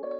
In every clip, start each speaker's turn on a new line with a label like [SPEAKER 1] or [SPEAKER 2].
[SPEAKER 1] All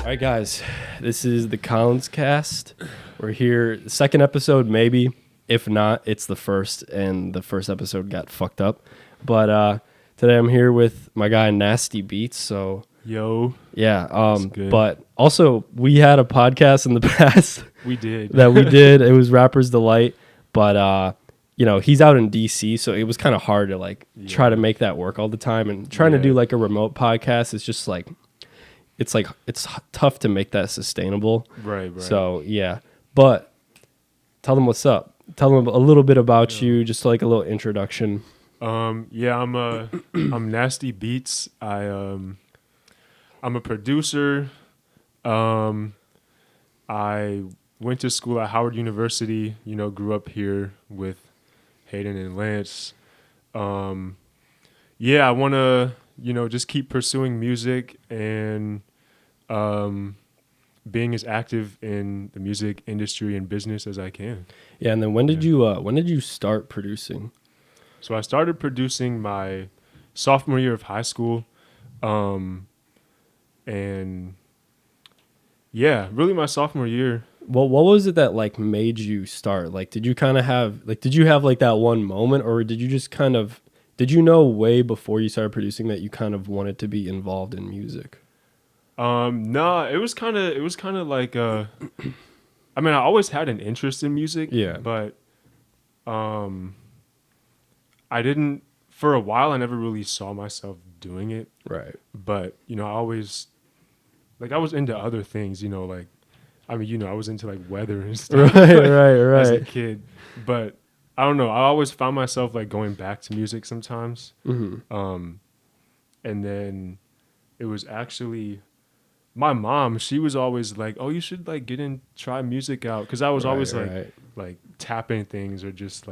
[SPEAKER 1] right, guys, this is the Collins Cast. We're here, second episode, maybe. If not, it's the first, and the first episode got fucked up. But today I'm here with my guy NastE Beats. So
[SPEAKER 2] yo,
[SPEAKER 1] yeah. But also we had a podcast in the past.
[SPEAKER 2] We did.
[SPEAKER 1] It was Rapper's Delight, but you know, he's out in DC, so it was kind of hard to try to make that work all the time. And trying to do like a remote podcast is just like. It's tough to make that sustainable. Right. So, yeah. But tell them what's up. Tell them a little bit about you, just like a little introduction.
[SPEAKER 2] I'm NastE Beats. I'm a producer. I went to school at Howard University, grew up here with Hayden and Lance. I want to, just keep pursuing music and being as active in the music industry and business as I can.
[SPEAKER 1] Yeah, and then when did you start producing?
[SPEAKER 2] So I started producing my sophomore year of high school, and really my sophomore year.
[SPEAKER 1] Well, what was it that made you start? Did you have that one moment, or did you know way before you started producing that you kind of wanted to be involved in music?
[SPEAKER 2] No, it was kind of like, I always had an interest in music, but, I didn't, for a while, I never really saw myself doing it.
[SPEAKER 1] Right.
[SPEAKER 2] But, I always, I was into other things, I was into weather and stuff.
[SPEAKER 1] Right.
[SPEAKER 2] As a kid. But I don't know. I always found myself going back to music sometimes. Mm-hmm. And then it was actually my mom. She was always like, "Oh, you should try music out," because I was always tapping things or just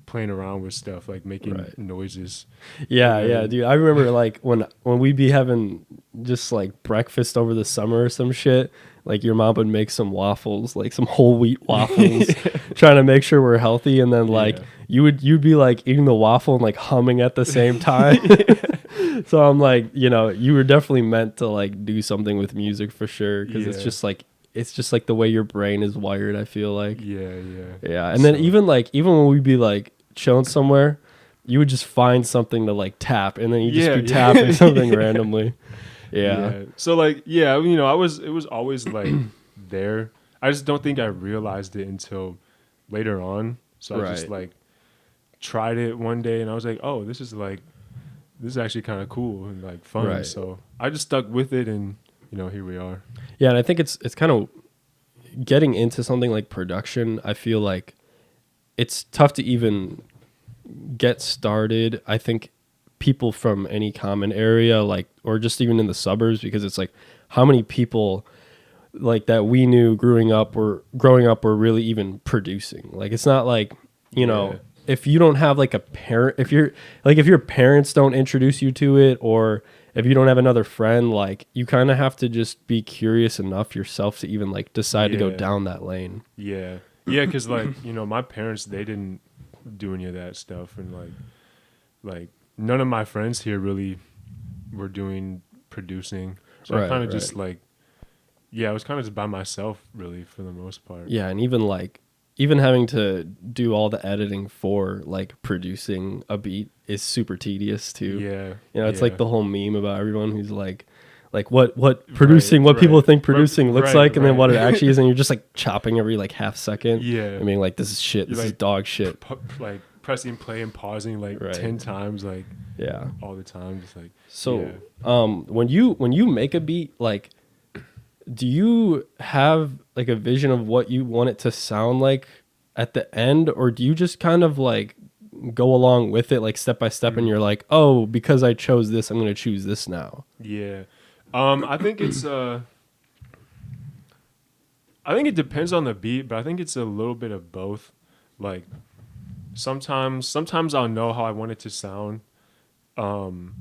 [SPEAKER 2] playing around with stuff, making noises.
[SPEAKER 1] Yeah, dude. I remember when we'd be having just breakfast over the summer or some shit. Your mom would make some waffles, some whole wheat waffles, trying to make sure we're healthy. And then you'd be eating the waffle and humming at the same time. So I'm you were definitely meant to do something with music for sure. Cause it's just the way your brain is wired. I feel like. Yeah. And then even when we'd be chilling somewhere, you would just find something to tap, and then you just be tapping something randomly. Yeah.
[SPEAKER 2] So it was always there. I just don't think I realized it until later on. So I just tried it one day, and I was like, oh, this is actually kind of cool and fun. Right. So I just stuck with it, and here we are.
[SPEAKER 1] Yeah, and I think it's kind of getting into something like production. I feel like it's tough to even get started. I think people from any common area, or just even in the suburbs, because it's how many people that we knew growing up were really even producing. It's not if you don't have a parent, if your parents don't introduce you to it, or if you don't have another friend, you kind of have to just be curious enough yourself to even decide to go down that lane.
[SPEAKER 2] Yeah, because my parents, they didn't do any of that stuff, and none of my friends here really were doing producing. So I kind of just I was kind of just by myself really for the most part.
[SPEAKER 1] Yeah, and even having to do all the editing for producing a beat is super tedious too.
[SPEAKER 2] Yeah.
[SPEAKER 1] It's the whole meme about everyone who's what producing, what people think producing looks like, and then what it actually is, and you're just chopping every half second.
[SPEAKER 2] Yeah.
[SPEAKER 1] I mean, this is shit. This is dog shit.
[SPEAKER 2] Pressing play and pausing 10 times all the time, just
[SPEAKER 1] so when you make a beat, do you have a vision of what you want it to sound like at the end, or do you just kind of go along with it step by step, and you're oh, because I chose this, I'm going to choose this now?
[SPEAKER 2] I think it's I think it depends on the beat, but I think it's a little bit of both. Like sometimes I'll know how I want it to sound, um,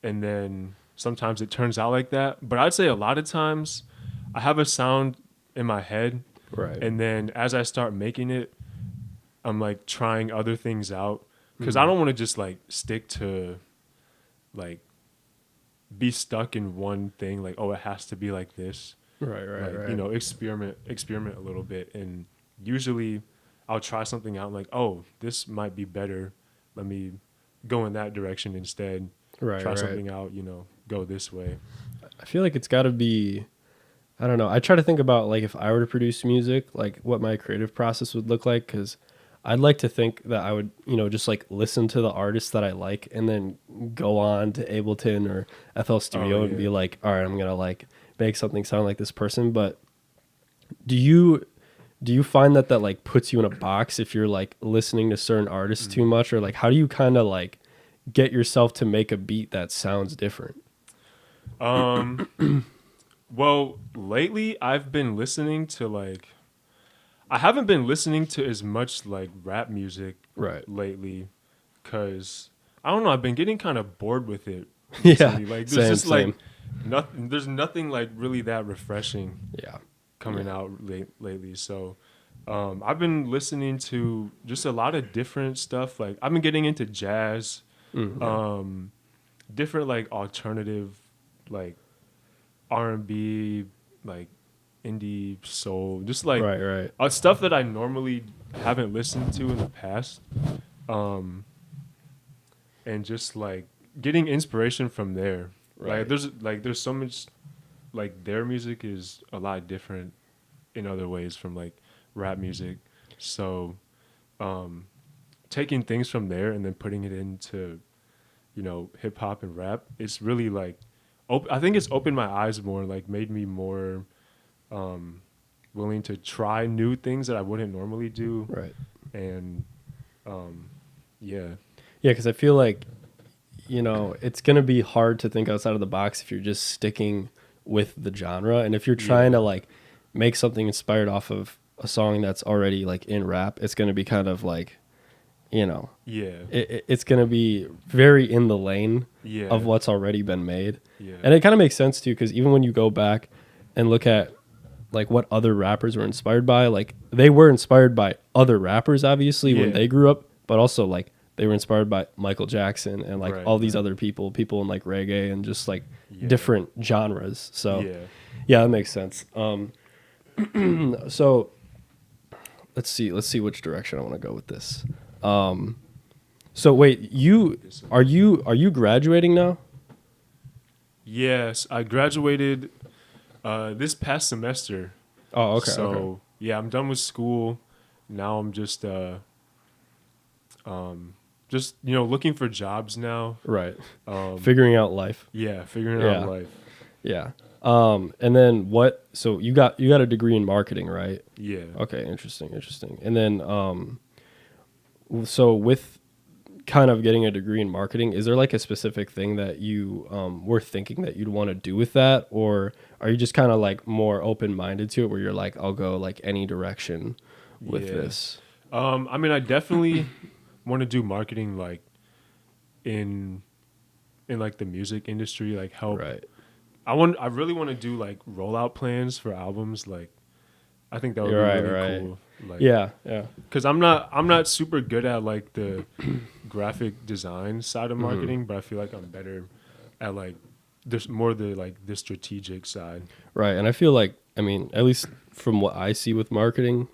[SPEAKER 2] and then sometimes it turns out like that. But I'd say a lot of times I have a sound in my head,
[SPEAKER 1] Right.
[SPEAKER 2] and then as I start making it, I'm like trying other things out because I don't want to just like stick to like be stuck in one thing. Like, oh, it has to be like this.
[SPEAKER 1] Right. Right.
[SPEAKER 2] Like,
[SPEAKER 1] Right.
[SPEAKER 2] you know, experiment a little bit, and usually I'll try something out. I'm like, oh, this might be better. Let me go in that direction instead.
[SPEAKER 1] Right.
[SPEAKER 2] Try
[SPEAKER 1] Right.
[SPEAKER 2] something out. You know, go this way.
[SPEAKER 1] I feel like it's got to be. I don't know. I try to think about like if I were to produce music, like what my creative process would look like, because I'd like to think that I would, just like listen to the artists that I like and then go on to Ableton or FL Studio and be like, all right, I'm gonna like make something sound like this person. But do you find that like puts you in a box if you're like listening to certain artists too much, or like how do you kind of like get yourself to make a beat that sounds different?
[SPEAKER 2] Well, lately I've been listening to like I haven't been listening to as much like rap music
[SPEAKER 1] Right.
[SPEAKER 2] lately because I don't know. I've been getting kind of bored with it
[SPEAKER 1] Yeah.
[SPEAKER 2] recently. Like there's
[SPEAKER 1] Same.
[SPEAKER 2] just
[SPEAKER 1] Same.
[SPEAKER 2] like nothing. There's nothing like really that refreshing
[SPEAKER 1] Yeah.
[SPEAKER 2] coming out lately. So I've been listening to just a lot of different stuff. Like I've been getting into jazz, different like alternative, like R&B, like indie soul, just like
[SPEAKER 1] Right. Right.
[SPEAKER 2] stuff that I normally haven't listened to in the past, and just like getting inspiration from there.
[SPEAKER 1] Right.
[SPEAKER 2] There's so much like their music is a lot different in other ways from like rap music, so taking things from there and then putting it into hip hop and rap, it's really like I think it's opened my eyes more, like made me more willing to try new things that I wouldn't normally do.
[SPEAKER 1] Right.
[SPEAKER 2] And yeah.
[SPEAKER 1] Yeah, because I feel like it's gonna be hard to think outside of the box if you're just sticking with the genre, and if you're trying to like make something inspired off of a song that's already like in rap, it's gonna be kind of like it's gonna be very in the lane of what's already been made. And it kind of makes sense too, because even when you go back and look at like what other rappers were inspired by, like they were inspired by other rappers obviously when they grew up, but also like they were inspired by Michael Jackson and like all these other people in like reggae and just like different genres. So yeah, that makes sense. So let's see which direction I want to go with this. So wait, are you graduating now?
[SPEAKER 2] Yes, I graduated this past semester.
[SPEAKER 1] Oh, okay.
[SPEAKER 2] So
[SPEAKER 1] okay.
[SPEAKER 2] yeah, I'm done with school. Now I'm just looking for jobs now.
[SPEAKER 1] Right. Figuring out life.
[SPEAKER 2] Yeah, figuring out life.
[SPEAKER 1] Yeah. And then what? So you got a degree in marketing, right?
[SPEAKER 2] Yeah.
[SPEAKER 1] Okay. Interesting. And then so with kind of getting a degree in marketing, is there like a specific thing that you were thinking that you'd want to do with that, or are you just kind of like more open-minded to it where you're like, I'll go like any direction with this?
[SPEAKER 2] I mean, I definitely want to do marketing like in like the music industry, like help.
[SPEAKER 1] Right.
[SPEAKER 2] I really want to do like rollout plans for albums. Like I think that would be really cool. Like,
[SPEAKER 1] yeah.
[SPEAKER 2] Because I'm not super good at like the graphic design side of marketing, but I feel like I'm better at like there's more the strategic side.
[SPEAKER 1] Right. And I feel like, I mean, at least from what I see with marketing,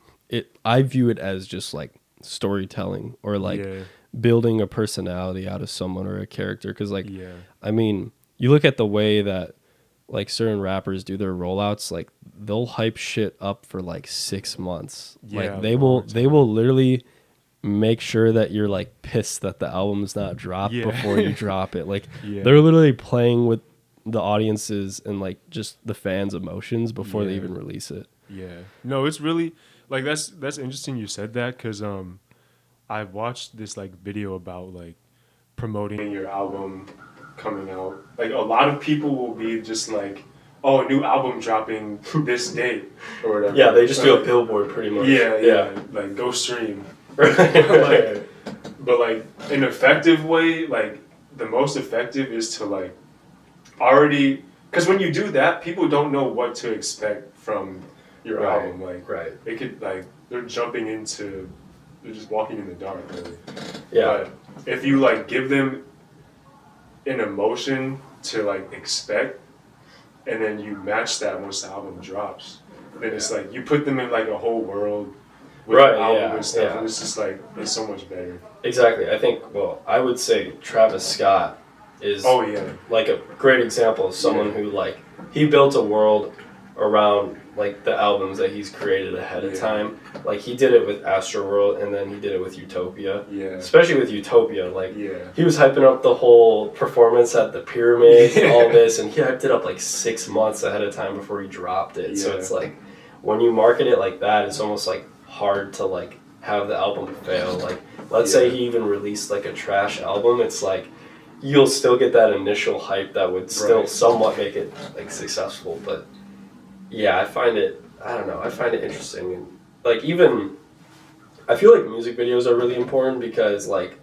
[SPEAKER 1] I view it as just like storytelling or like building a personality out of someone or a character. Because like, I mean, you look at the way that like certain rappers do their rollouts, like they'll hype shit up for like 6 months. Like they will literally make sure that you're like pissed that the album's not dropped before you drop it. Like they're literally playing with the audiences and like just the fans' emotions before they even release it.
[SPEAKER 2] Yeah. No, it's really like that's interesting you said that, because I watched this like video about like promoting your album coming out. Like a lot of people will be just like, oh, a new album dropping this date or whatever.
[SPEAKER 1] Yeah, they just do a billboard pretty much.
[SPEAKER 2] Yeah, like go stream.
[SPEAKER 1] Right.
[SPEAKER 2] But like an effective way, like the most effective is to like already, because when you do that, people don't know what to expect from your album. Like they could like they're just walking in the dark really.
[SPEAKER 1] Yeah.
[SPEAKER 2] But if you like give them an emotion to like expect, and then you match that once the album drops, then it's like you put them in like a whole world with the album and stuff, and it's just like it's so much better.
[SPEAKER 1] Exactly. I think, well, I would say Travis Scott is like a great example of someone who like he built a world around like the albums that he's created ahead of time. Like he did it with Astroworld, and then he did it with Utopia.
[SPEAKER 2] Yeah.
[SPEAKER 1] Especially with Utopia, like he was hyping up the whole performance at the pyramids and all this, and he hyped it up like 6 months ahead of time before he dropped it. So it's like when you market it like that, it's almost like hard to like have the album fail. Like let's say he even released like a trash album, it's like you'll still get that initial hype that would still somewhat make it like successful. But yeah, I find it interesting. And like even I feel like music videos are really important because like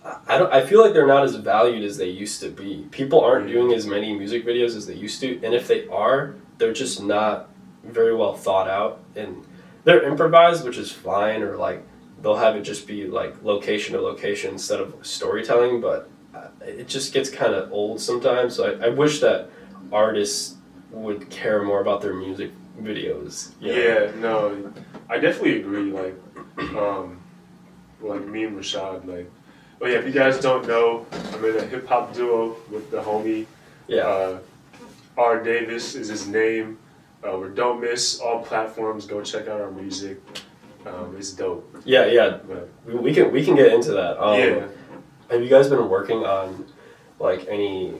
[SPEAKER 1] I feel like they're not as valued as they used to be. People aren't doing as many music videos as they used to, and if they are, they're just not very well thought out, and they're improvised, which is fine, or like they'll have it just be like location to location instead of storytelling, but it just gets kind of old sometimes. So I wish that artists would care more about their music videos.
[SPEAKER 2] No, I definitely agree. Like me and Rashad, like, oh yeah, if you guys don't know, I'm in a hip hop duo with the homie. R. Davis is his name. We're Don't Miss, all platforms. Go check out our music. It's dope.
[SPEAKER 1] But we can get into that. Have you guys been working on like any,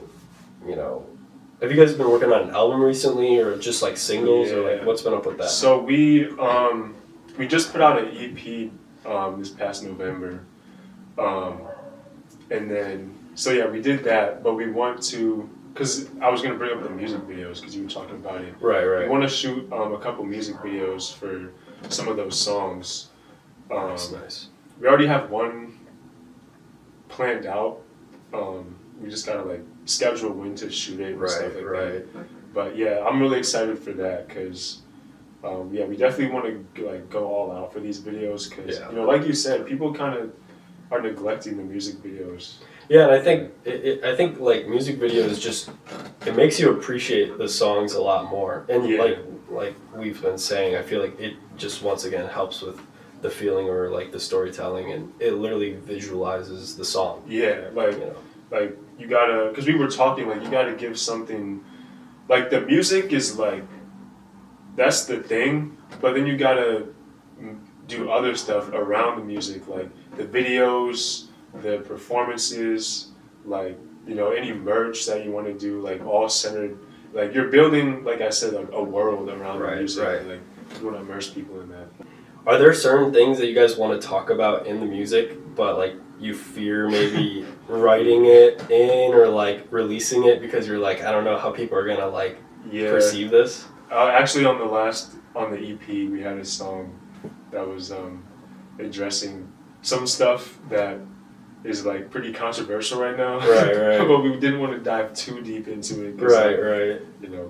[SPEAKER 1] have you guys been working on an album recently, or just like singles, or like what's been up with that?
[SPEAKER 2] So we just put out an EP this past November, and then we did that, but we want to. Because I was going to bring up the music videos because you were talking about it.
[SPEAKER 1] Right.
[SPEAKER 2] We want to shoot a couple music videos for some of those songs.
[SPEAKER 1] Nice.
[SPEAKER 2] We already have one planned out. We just got to like schedule when to shoot it and stuff like that. But yeah, I'm really excited for that because we definitely want to like go all out for these videos because like you said, people kind of are neglecting the music videos.
[SPEAKER 1] Yeah, and I think like music videos just it makes you appreciate the songs a lot more. And like we've been saying, I feel like it just once again helps with the feeling or like the storytelling, and it literally visualizes the song.
[SPEAKER 2] Yeah, like you gotta, because we were talking, like you gotta give something, like the music is like that's the thing, but then you gotta do other stuff around the music, like the videos, the performances, like any merch that you want to do, like all centered, like you're building, like I said, like a world around the music. Like you want to immerse people in that.
[SPEAKER 1] Are there certain things that you guys want to talk about in the music, but like you fear maybe writing it in or like releasing it because you're like, I don't know how people are gonna like perceive this?
[SPEAKER 2] Actually, on the EP, we had a song that was addressing some stuff that is like pretty controversial right now.
[SPEAKER 1] Right.
[SPEAKER 2] But we didn't want to dive too deep into it.
[SPEAKER 1] Right.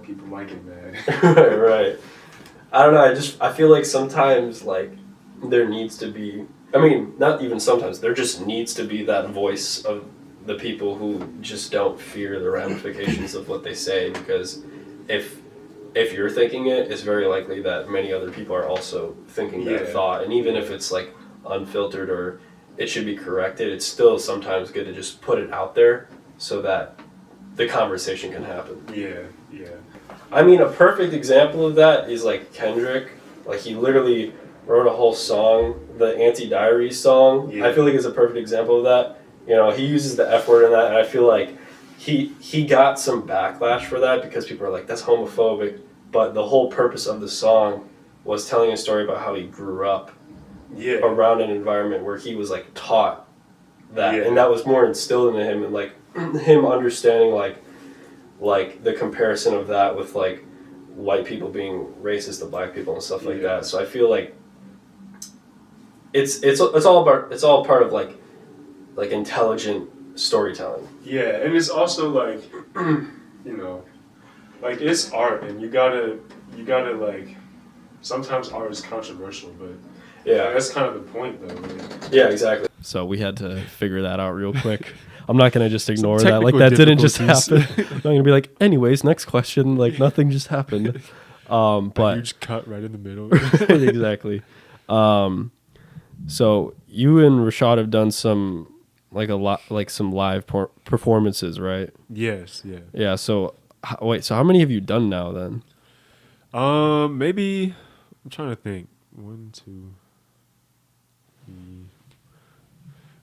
[SPEAKER 2] People might get mad.
[SPEAKER 1] Right. I don't know. I feel like sometimes like there needs to be. I mean, not even sometimes. There just needs to be that voice of the people who just don't fear the ramifications of what they say, because if you're thinking it, it's very likely that many other people are also thinking that thought, and even if it's like unfiltered or it should be corrected, it's still sometimes good to just put it out there so that the conversation can happen.
[SPEAKER 2] Yeah.
[SPEAKER 1] I mean, a perfect example of that is like Kendrick. Like he literally wrote a whole song, the Anti-Diary song. I feel like is a perfect example of that. He uses the F word in that, and I feel like he got some backlash for that because people are like, that's homophobic. But the whole purpose of the song was telling a story about how he grew up around an environment where he was like taught that, and that was more instilled into him, and like him understanding like like the comparison of that with like white people being racist to black people and stuff like that. So I feel like it's all part of like intelligent storytelling.
[SPEAKER 2] Yeah, and it's also like, you know, like it's art, and you gotta like. Sometimes art is controversial, but yeah, that's kind of the point, though. Like,
[SPEAKER 1] yeah, exactly. So we had to figure that out real quick. I'm not gonna just ignore that. Like that didn't just happen. I'm gonna be like, anyways, next question. Like nothing just happened. But
[SPEAKER 2] a huge cut right in the middle.
[SPEAKER 1] Exactly. So you and Rashad have done some some live performances, right?
[SPEAKER 2] Yes. Yeah.
[SPEAKER 1] Yeah. So wait. So how many have you done now then?
[SPEAKER 2] Maybe I'm trying to think. 1, 2, 3.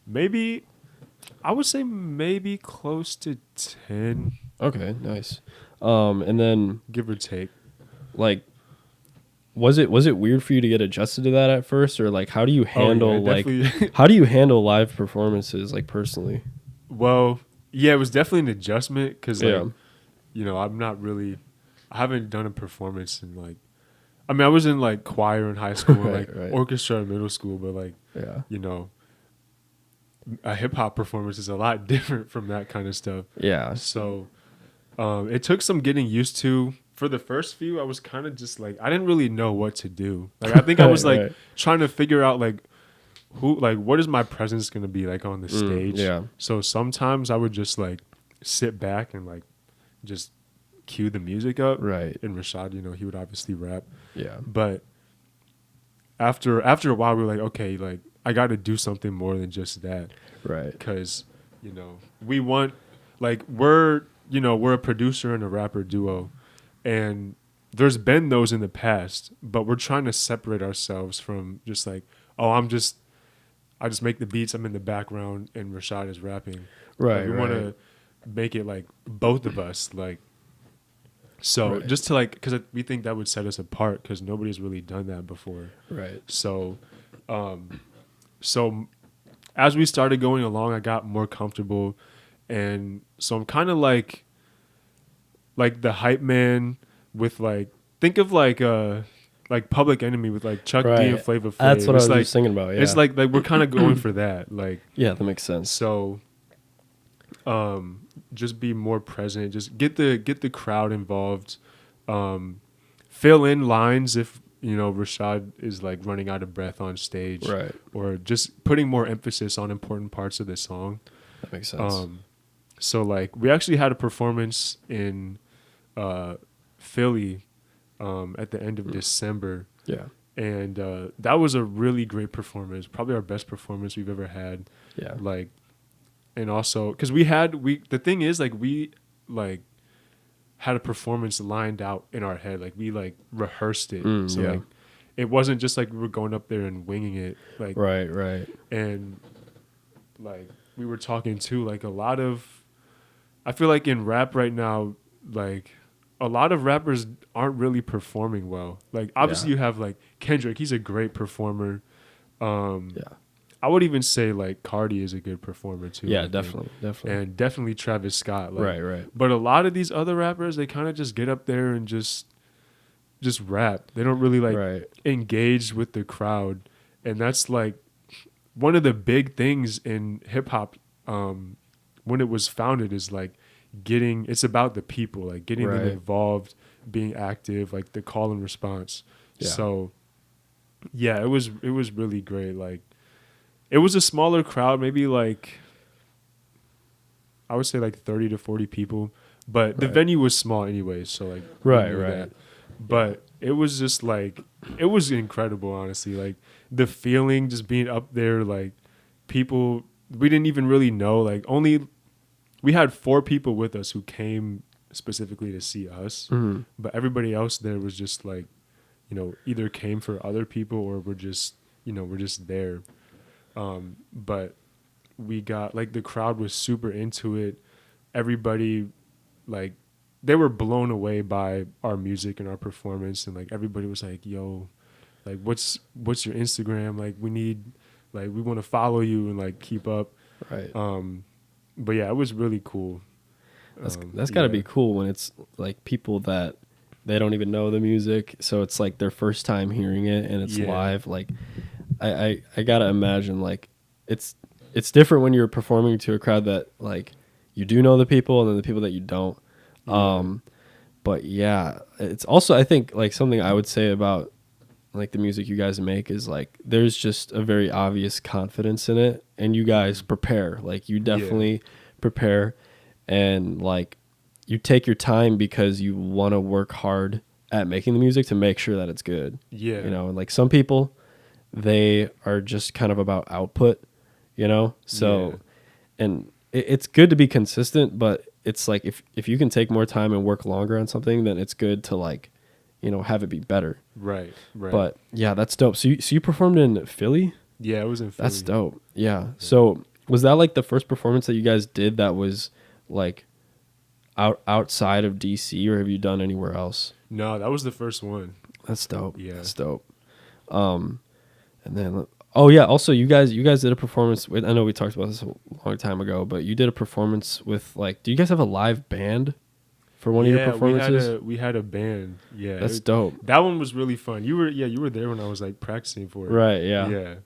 [SPEAKER 2] Maybe I would say maybe close to 10.
[SPEAKER 1] Okay, nice. And then
[SPEAKER 2] give or take.
[SPEAKER 1] Like, was it weird for you to get adjusted to that at first, or like how do you handle how do you handle live performances like personally?
[SPEAKER 2] Well, yeah, it was definitely an adjustment because like, you know, I haven't done a performance in like, I mean, I was in like choir in high school, right. Orchestra in middle school, but like, you know, a hip hop performance is a lot different from that kind of stuff.
[SPEAKER 1] Yeah.
[SPEAKER 2] So, it took some getting used to. For the first few, I was kind of just like, I didn't really know what to do. Like, I think I was like trying to figure out like what is my presence going to be like on the stage?
[SPEAKER 1] Yeah.
[SPEAKER 2] So sometimes I would just like sit back and like just cue the music up.
[SPEAKER 1] Right.
[SPEAKER 2] And Rashad, you know, he would obviously rap.
[SPEAKER 1] Yeah.
[SPEAKER 2] But after a while, we were like, okay, like I got to do something more than just that.
[SPEAKER 1] Right.
[SPEAKER 2] Because, you know, we want, like, we're a producer and a rapper duo. And there's been those in the past, but we're trying to separate ourselves from just like, oh, I just make the beats, I'm in the background, and Rashad is rapping.
[SPEAKER 1] Right.
[SPEAKER 2] Like, we want to make it like both of us, like. So just to like, because we think that would set us apart, because nobody's really done that before. Right. So, so as we started going along, I got more comfortable, and so I'm kind of like the hype man with like, think of like Public Enemy with like Chuck D and Flavor Flav.
[SPEAKER 1] That's what I was just thinking about. Yeah.
[SPEAKER 2] It's like we're kind of going for that. Like,
[SPEAKER 1] yeah, that makes sense.
[SPEAKER 2] So, just be more present. Just get the crowd involved. Fill in lines if you know Rashad is like running out of breath on stage,
[SPEAKER 1] right? Or
[SPEAKER 2] just putting more emphasis on important parts of the song.
[SPEAKER 1] That makes sense.
[SPEAKER 2] So like we actually had a performance in Philly at the end of December.
[SPEAKER 1] Yeah.
[SPEAKER 2] And that was a really great performance, probably our best performance we've ever had.
[SPEAKER 1] Yeah.
[SPEAKER 2] Like, and also because the thing is like we like had a performance lined out in our head, like we like rehearsed it. So like it wasn't just like we were going up there and winging it. Like
[SPEAKER 1] right.
[SPEAKER 2] And like we were talking too, like a lot of, I feel like in rap right now, like a lot of rappers aren't really performing well. Like obviously you have like Kendrick, he's a great performer. I would even say like Cardi is a good performer too.
[SPEAKER 1] Yeah, definitely.
[SPEAKER 2] And definitely Travis Scott. Like,
[SPEAKER 1] right.
[SPEAKER 2] But a lot of these other rappers, they kind of just get up there and just rap. They don't really like engage with the crowd. And that's like one of the big things in hip hop when it was founded is like it's about the people, like getting them involved, being active, like the call and response. Yeah. So yeah, it was really great. Like it was a smaller crowd, maybe like I would say like 30 to 40 people, but the venue was small anyways, so like
[SPEAKER 1] right.
[SPEAKER 2] That. But it was just like it was incredible, honestly. Like the feeling just being up there, like people we didn't even really know, like we had 4 people with us who came specifically to see us, but everybody else there was just like, you know, either came for other people or we're just there. But we got like the crowd was super into it. Everybody like they were blown away by our music and our performance, and like everybody was like, yo, like what's your Instagram? Like we want to follow you and like keep up.
[SPEAKER 1] Right.
[SPEAKER 2] But yeah, it was really cool.
[SPEAKER 1] That's got to be cool when it's like people that they don't even know the music, so it's like their first time hearing it and it's live. Like I gotta imagine like it's different when you're performing to a crowd that like you do know the people and then the people that you don't. But yeah, it's also I think like something I would say about like the music you guys make is like there's just a very obvious confidence in it, and you guys prepare. Like you definitely prepare, and like you take your time because you want to work hard at making the music to make sure that it's good.
[SPEAKER 2] Yeah.
[SPEAKER 1] You know, and like some people, they are just kind of about output, you know? So, and it's good to be consistent, but it's like if you can take more time and work longer on something, then it's good to like, you know, have it be better.
[SPEAKER 2] Right.
[SPEAKER 1] But yeah, that's dope. So you performed in Philly?
[SPEAKER 2] Yeah, it was in Philly.
[SPEAKER 1] That's dope. Yeah. So was that like the first performance that you guys did that was like outside of DC, or have you done anywhere else?
[SPEAKER 2] No, that was the first one.
[SPEAKER 1] That's dope.
[SPEAKER 2] Yeah.
[SPEAKER 1] That's dope. And then oh yeah, also you guys did a performance with, I know we talked about this a long time ago, but you did a performance with like, do you guys have a live band for one of your performances?
[SPEAKER 2] We had a band. Yeah.
[SPEAKER 1] That's dope.
[SPEAKER 2] That one was really fun. You were there when I was like practicing for it.
[SPEAKER 1] Right, yeah.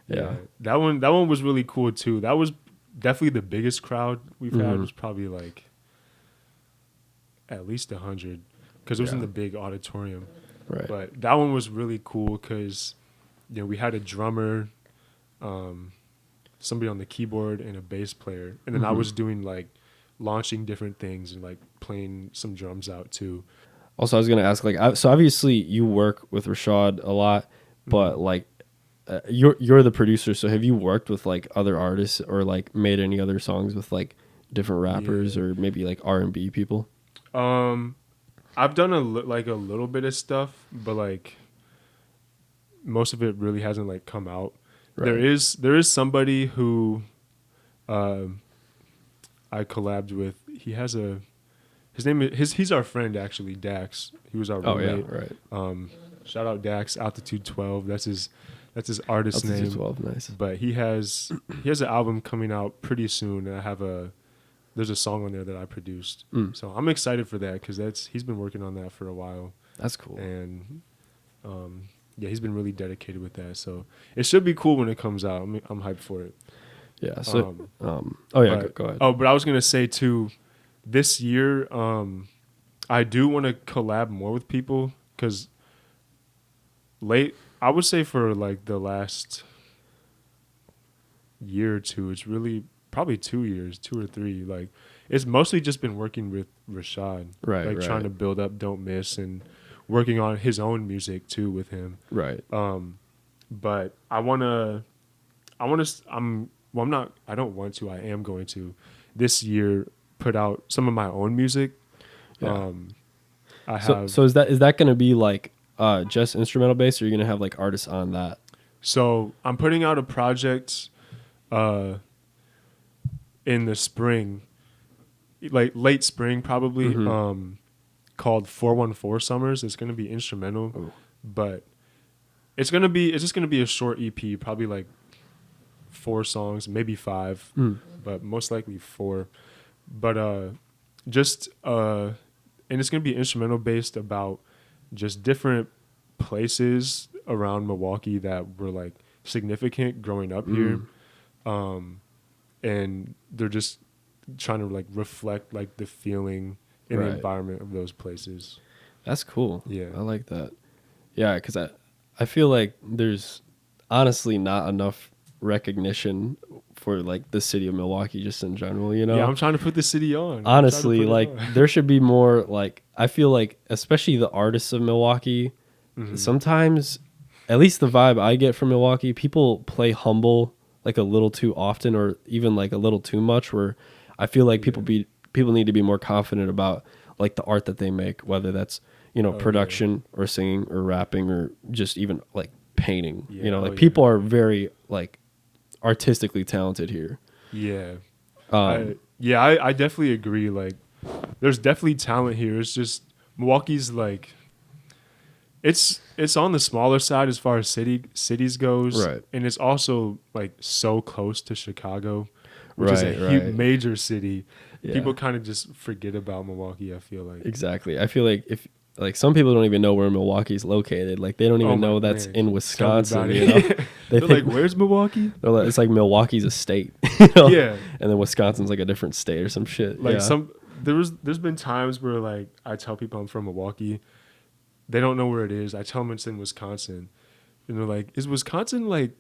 [SPEAKER 2] Yeah. That one was really cool too. That was definitely the biggest crowd we've had. It was probably like at least 100 because it was in the big auditorium.
[SPEAKER 1] Right.
[SPEAKER 2] But that one was really cool because, you know, we had a drummer, somebody on the keyboard, and a bass player. And then I was doing like launching different things and like playing some drums out too.
[SPEAKER 1] Also, I was going to ask, like, so obviously you work with Rashad a lot, but like you're the producer. So have you worked with like other artists or like made any other songs with like different rappers or maybe like R&B people?
[SPEAKER 2] I've done a little bit of stuff, but like most of it really hasn't like come out. Right. There is somebody who I collabed with. He has he's our friend actually, Dax. He was our roommate.
[SPEAKER 1] Oh yeah, right.
[SPEAKER 2] Shout out Dax, Altitude 12. That's his artist name.
[SPEAKER 1] Altitude 12, nice.
[SPEAKER 2] But he has an album coming out pretty soon, and there's a song on there that I produced. So I'm excited for that because he's been working on that for a while.
[SPEAKER 1] That's cool.
[SPEAKER 2] And he's been really dedicated with that. So it should be cool when it comes out. I'm hyped for it.
[SPEAKER 1] Yeah. So go ahead.
[SPEAKER 2] Oh, but I was gonna say too, this year I do want to collab more with people because I would say for like the last year or two, it's really probably 2 years, 2 or 3. Like it's mostly just been working with Rashad,
[SPEAKER 1] right?
[SPEAKER 2] Trying to build up Don't Miss and working on his own music too with him,
[SPEAKER 1] right?
[SPEAKER 2] But I am going to this year put out some of my own music.
[SPEAKER 1] Yeah. So is that going to be like just instrumental based, or are you going to have like artists on that?
[SPEAKER 2] So I'm putting out a project in the spring, like late spring probably, called 414 Summers. It's going to be instrumental, but it's just going to be a short EP, probably like 4 songs, maybe 5, but most likely 4. But and it's going to be instrumental based about just different places around Milwaukee that were like significant growing up here. And they're just trying to like reflect like the feeling in the environment of those places.
[SPEAKER 1] That's cool.
[SPEAKER 2] Yeah.
[SPEAKER 1] I like that. Yeah, because I feel like there's honestly not enough recognition for like the city of Milwaukee just in general, you know?
[SPEAKER 2] Yeah, I'm trying to put the city on.
[SPEAKER 1] Honestly, like there should be more like, I feel like especially the artists of Milwaukee, sometimes, at least the vibe I get from Milwaukee, people play humble like a little too often or even like a little too much, where I feel like people need to be more confident about like the art that they make, whether that's, you know, production or singing or rapping or just even like painting. You know, like people are very like artistically talented here.
[SPEAKER 2] Yeah. I definitely agree. Like there's definitely talent here. It's just Milwaukee's like it's on the smaller side as far as cities goes.
[SPEAKER 1] Right.
[SPEAKER 2] And it's also like so close to Chicago. which is a
[SPEAKER 1] Right.
[SPEAKER 2] major city.
[SPEAKER 1] Yeah.
[SPEAKER 2] People kind of just forget about Milwaukee, I feel like.
[SPEAKER 1] Exactly. I feel like if like some people don't even know where Milwaukee's located. Like they don't even know that's
[SPEAKER 2] man,
[SPEAKER 1] in
[SPEAKER 2] tell me
[SPEAKER 1] Wisconsin.
[SPEAKER 2] about
[SPEAKER 1] You know,
[SPEAKER 2] it.
[SPEAKER 1] they
[SPEAKER 2] They're
[SPEAKER 1] think
[SPEAKER 2] like, "Where's Milwaukee?"
[SPEAKER 1] it's like Milwaukee's a state. You know?
[SPEAKER 2] Yeah,
[SPEAKER 1] And then Wisconsin's like a different state or some shit.
[SPEAKER 2] like
[SPEAKER 1] Yeah.
[SPEAKER 2] there's been times where like I tell people I'm from Milwaukee, they don't know where it is. I tell them it's in Wisconsin, and they're like, "Is Wisconsin like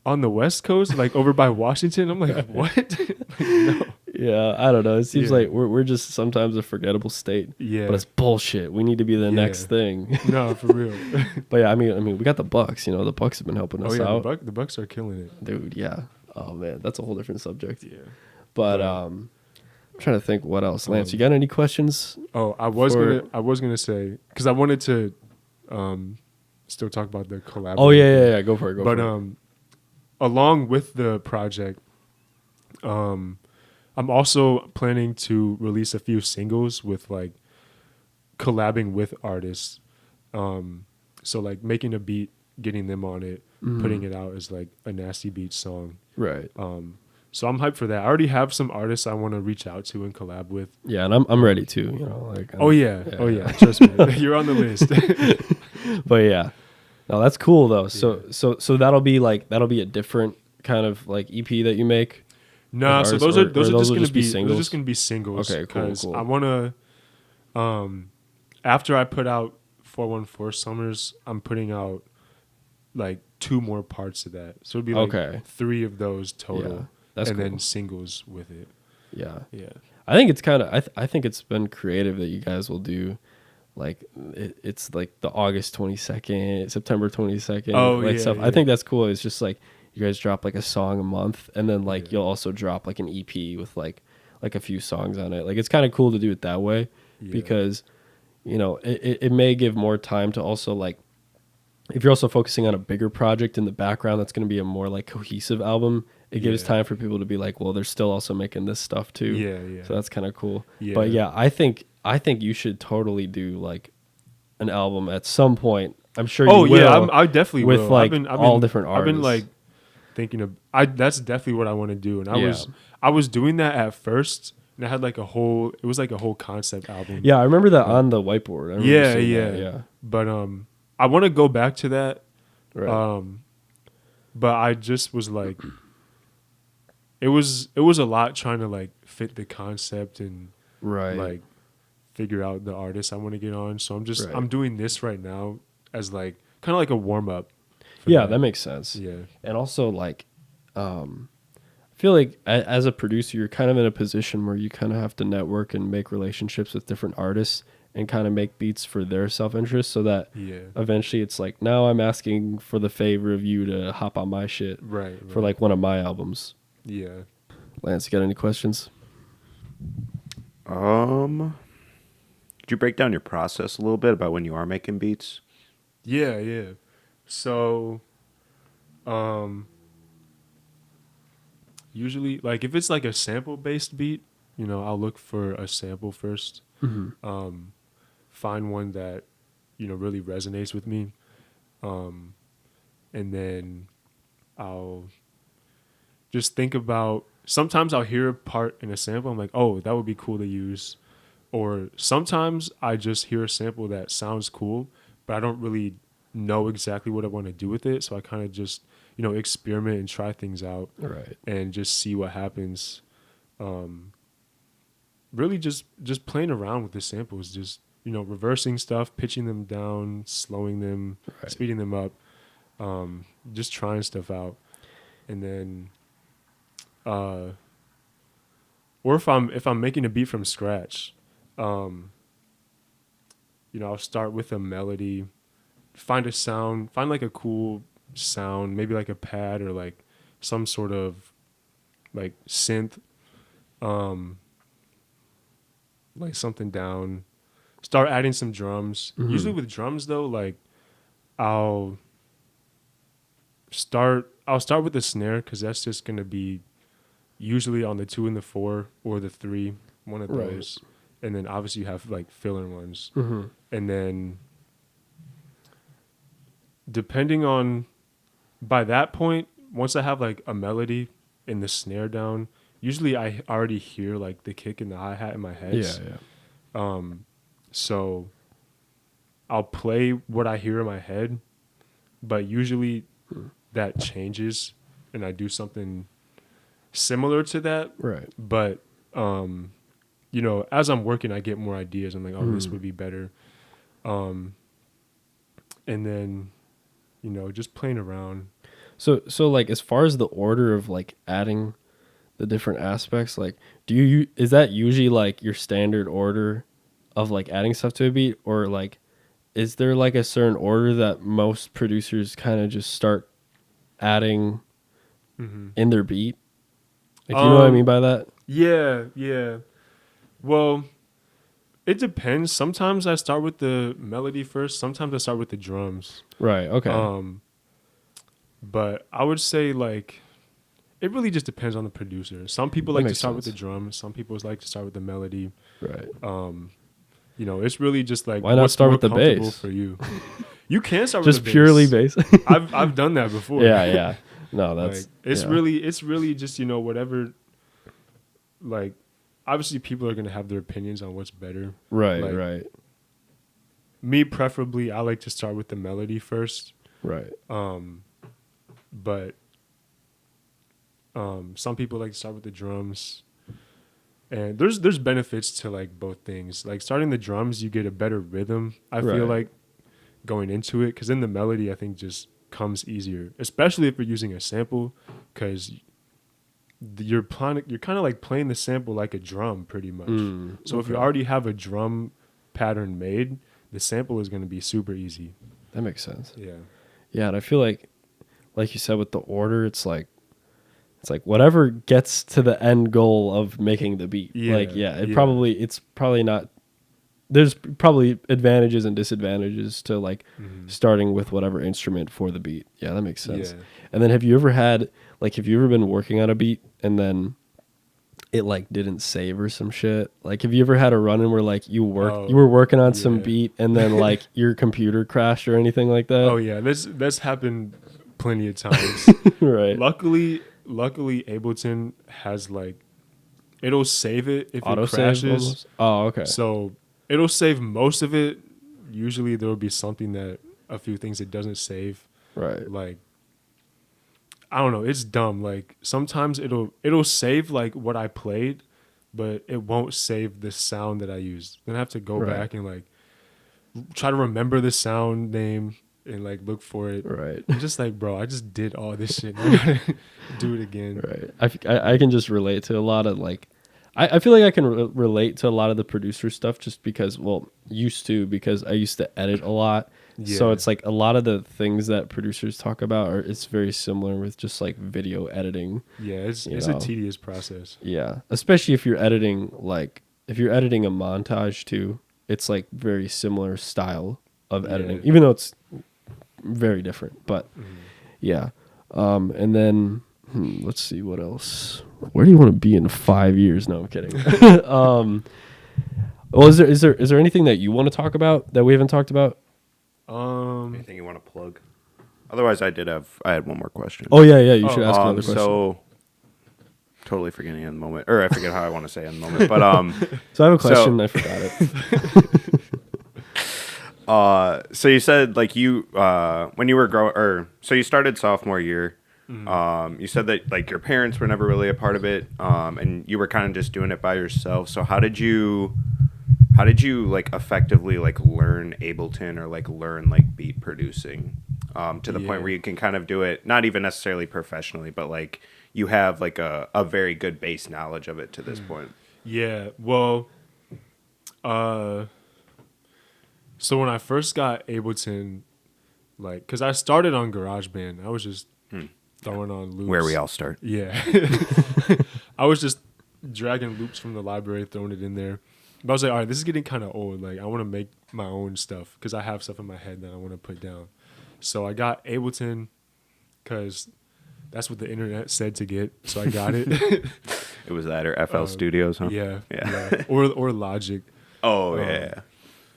[SPEAKER 2] on the West Coast, like over by Washington?" I'm like, "What?" Like, no.
[SPEAKER 1] Yeah. I don't know. It seems
[SPEAKER 2] Yeah.
[SPEAKER 1] like we're just sometimes a forgettable state.
[SPEAKER 2] Yeah.
[SPEAKER 1] But it's bullshit. We need to be the next
[SPEAKER 2] Yeah.
[SPEAKER 1] thing.
[SPEAKER 2] No, for real.
[SPEAKER 1] But yeah, I mean, we got the Bucks. You know, the Bucks have been helping
[SPEAKER 2] Oh
[SPEAKER 1] us
[SPEAKER 2] yeah,
[SPEAKER 1] out,
[SPEAKER 2] the Bucks are killing it.
[SPEAKER 1] dude. Yeah. Oh man, that's a whole different subject.
[SPEAKER 2] Yeah.
[SPEAKER 1] But I'm trying to think what else. Lance, you got any questions?
[SPEAKER 2] Oh, I was gonna say because I wanted to still talk about the collab.
[SPEAKER 1] Oh yeah. Go for it.
[SPEAKER 2] But along with the project, I'm also planning to release a few singles with like collabing with artists. So like making a beat, getting them on it, putting it out as like a NastE Beat song.
[SPEAKER 1] Right.
[SPEAKER 2] So I'm hyped for that. I already have some artists I want to reach out to and collab with.
[SPEAKER 1] Yeah, and I'm ready too. You know, like.
[SPEAKER 2] Oh yeah. Trust me, you're on the list.
[SPEAKER 1] But yeah, no, that's cool though. So that'll be a different kind of like EP that you make.
[SPEAKER 2] Nah, so those are just gonna be
[SPEAKER 1] singles.
[SPEAKER 2] those are just gonna be singles.
[SPEAKER 1] Okay, cool.
[SPEAKER 2] I wanna, after I put out 414 Summers, I'm putting out like 2 more parts of that. So it'd be like 3 of those total.
[SPEAKER 1] Yeah, that's
[SPEAKER 2] and
[SPEAKER 1] cool.
[SPEAKER 2] then singles with it.
[SPEAKER 1] Yeah.
[SPEAKER 2] Yeah.
[SPEAKER 1] I think it's kind of I think it's been creative that you guys will do like it's like the August 22nd, September 22nd stuff. I think that's cool. It's just like you guys drop like a song a month and then like you'll also drop like an EP with like a few songs on it. Like it's kind of cool to do it that way because you know, it may give more time to also like if you're also focusing on a bigger project in the background that's going to be a more like cohesive album, it gives time for people to be like, well, they're still also making this stuff too.
[SPEAKER 2] Yeah.
[SPEAKER 1] So that's kind of cool.
[SPEAKER 2] Yeah.
[SPEAKER 1] But yeah, I think you should totally do like an album at some point. I'm sure you will.
[SPEAKER 2] Oh yeah, I definitely
[SPEAKER 1] with
[SPEAKER 2] will.
[SPEAKER 1] like all different artists.
[SPEAKER 2] I've been like thinking of that's definitely what I want to do. And I was doing that at first and I had like it was like a whole concept album.
[SPEAKER 1] Yeah, I remember that on the whiteboard. I remember
[SPEAKER 2] yeah. But I want to go back to that.
[SPEAKER 1] Right.
[SPEAKER 2] But I just was like it was a lot trying to like fit the concept and like figure out the artist I want to get on. So I'm doing this right now as like kind of like a warm up.
[SPEAKER 1] Yeah, that makes sense.
[SPEAKER 2] Yeah.
[SPEAKER 1] And also like I feel like as a producer you're kind of in a position where you kind of have to network and make relationships with different artists and kind of make beats for their self-interest so that eventually it's like now I'm asking for the favor of you to hop on my shit for like one of my albums.
[SPEAKER 2] Yeah.
[SPEAKER 1] Lance, you got any questions?
[SPEAKER 3] Could you break down your process a little bit about when you are making beats?
[SPEAKER 2] Yeah. So, usually, like if it's like a sample-based beat, you know, I'll look for a sample first. Find one that, you know, really resonates with me. And then I'll just think about, sometimes I'll hear a part in a sample. I'm like, oh, that would be cool to use. Or sometimes I just hear a sample that sounds cool, but I don't really know exactly what I want to do with it. So I kind of just, you know, experiment and try things out and just see what happens. Really just playing around with the samples, just, you know, reversing stuff, pitching them down, slowing them, speeding them up, just trying stuff out. And then, or if I'm making a beat from scratch, you know, I'll start with a melody, find like a cool sound, maybe like a pad or like some sort of like synth, like something down, start adding some drums. Usually with drums though, like I'll start with the snare because that's just going to be usually on the 2 and the 4 or the 3, one of those. And then obviously you have like filler ones. And then depending on, by that point, once I have like a melody and the snare down, usually I already hear like the kick and the hi-hat in my head.
[SPEAKER 1] Yeah.
[SPEAKER 2] So I'll play what I hear in my head, but usually that changes and I do something similar to that.
[SPEAKER 1] Right.
[SPEAKER 2] But you know, as I'm working, I get more ideas. I'm like, oh, this would be better. And then, you know, just playing around.
[SPEAKER 1] So like as far as the order of like adding the different aspects, like is that usually like your standard order of like adding stuff to a beat, or like is there like a certain order that most producers kind of just start adding in their beat? Like, you know what I mean by that?
[SPEAKER 2] Yeah. Well, it depends. Sometimes I start with the melody first. Sometimes I start with the drums.
[SPEAKER 1] Right. Okay.
[SPEAKER 2] But I would say like it really just depends on the producer. Some people
[SPEAKER 1] That
[SPEAKER 2] like to
[SPEAKER 1] makes
[SPEAKER 2] start with
[SPEAKER 1] sense.
[SPEAKER 2] the drums. Some people like to start with the melody.
[SPEAKER 1] Right.
[SPEAKER 2] You know, it's really just like
[SPEAKER 1] Why not
[SPEAKER 2] what's
[SPEAKER 1] start
[SPEAKER 2] more
[SPEAKER 1] with the
[SPEAKER 2] comfortable
[SPEAKER 1] bass?
[SPEAKER 2] for you. You can start
[SPEAKER 1] Just
[SPEAKER 2] with the
[SPEAKER 1] purely
[SPEAKER 2] bass.
[SPEAKER 1] bass.
[SPEAKER 2] I've done that before.
[SPEAKER 1] Yeah. No,
[SPEAKER 2] Like
[SPEAKER 1] that's
[SPEAKER 2] it's
[SPEAKER 1] yeah.
[SPEAKER 2] really just, you know, whatever. Like obviously people are gonna have their opinions on what's better.
[SPEAKER 1] Right.
[SPEAKER 2] Like,
[SPEAKER 1] Right.
[SPEAKER 2] Me preferably, I like to start with the melody first.
[SPEAKER 1] Right.
[SPEAKER 2] But some people like to start with the drums. And there's benefits to like both things. Like starting the drums, you get a better rhythm. I feel
[SPEAKER 1] Right.
[SPEAKER 2] like going into it, because then the melody I think just comes easier, especially if you're using a sample, because you're kind of like playing the sample like a drum pretty much. So if you
[SPEAKER 1] Okay.
[SPEAKER 2] already have a drum pattern made, the sample is going to be super easy.
[SPEAKER 1] That makes sense.
[SPEAKER 2] Yeah.
[SPEAKER 1] Yeah, and I feel like you said with the order, it's like whatever gets to the end goal of making the beat.
[SPEAKER 2] Yeah,
[SPEAKER 1] Like, yeah,
[SPEAKER 2] yeah.
[SPEAKER 1] it's probably not. There's probably advantages and disadvantages to like starting with whatever instrument for the beat. Yeah, that makes sense.
[SPEAKER 2] Yeah.
[SPEAKER 1] And then have you ever been working on a beat and then it like didn't save or some shit? Like, have you ever had a run in where like you were working on some
[SPEAKER 2] yeah.
[SPEAKER 1] beat and then like your computer crashed or anything like that?
[SPEAKER 2] Oh yeah, that's happened plenty of times.
[SPEAKER 1] Right.
[SPEAKER 2] Luckily Ableton has like it'll save it if it
[SPEAKER 1] Autosave
[SPEAKER 2] crashes.
[SPEAKER 1] almost? Oh, okay.
[SPEAKER 2] So it'll save most of it. Usually there will be a few things it doesn't save.
[SPEAKER 1] Right.
[SPEAKER 2] Like I don't know, it's dumb. Like sometimes it'll save like what I played, but it won't save the sound that I used. Then I have to go
[SPEAKER 1] Right.
[SPEAKER 2] back and like try to remember the sound name and like look for it.
[SPEAKER 1] Right.
[SPEAKER 2] I'm just like, bro, I just did all this shit. I gotta do it again.
[SPEAKER 1] Right. I can just relate to a lot of like, I feel like I can relate to a lot of the producer stuff just because, because I used to edit a lot. So
[SPEAKER 2] Yeah.
[SPEAKER 1] it's like a lot of the things that producers talk about it's very similar with just like video editing.
[SPEAKER 2] Yeah, it's
[SPEAKER 1] You
[SPEAKER 2] a
[SPEAKER 1] know.
[SPEAKER 2] tedious process.
[SPEAKER 1] Yeah. Especially if you're editing a montage too, it's like very similar style of editing,
[SPEAKER 2] Yeah.
[SPEAKER 1] even though it's very different. But yeah. And then let's see what else. Where do you want to be in 5 years? No, I'm kidding. Well, is there anything that you want to talk about that we haven't talked about?
[SPEAKER 3] Anything you want to plug? Otherwise, I had one more question.
[SPEAKER 1] Oh yeah, you should ask another question.
[SPEAKER 3] So, totally forgetting in the moment, or I forget how I want to say it in the moment. But
[SPEAKER 1] So I have a question. I forgot it.
[SPEAKER 3] so you said like when you were so you started sophomore year. You said that like your parents were never really a part of it, and you were kind of just doing it by yourself. So how did you like effectively like learn Ableton or like learn like beat producing to the point where you can kind of do it not even necessarily professionally, but like you have like a very good base knowledge of it to this point?
[SPEAKER 2] Yeah. Well, so when I first got Ableton, like, because I started on GarageBand, I was just throwing on loops.
[SPEAKER 3] Where we all start.
[SPEAKER 2] Yeah. I was just dragging loops from the library, throwing it in there. But I was like, all right, this is getting kind of old. Like, I want to make my own stuff because I have stuff in my head that I want to put down. So I got Ableton because that's what the internet said to get. So I got it.
[SPEAKER 3] It was that or FL Studios, huh?
[SPEAKER 2] Yeah.
[SPEAKER 3] Yeah.
[SPEAKER 2] Or Logic.
[SPEAKER 3] Oh, yeah.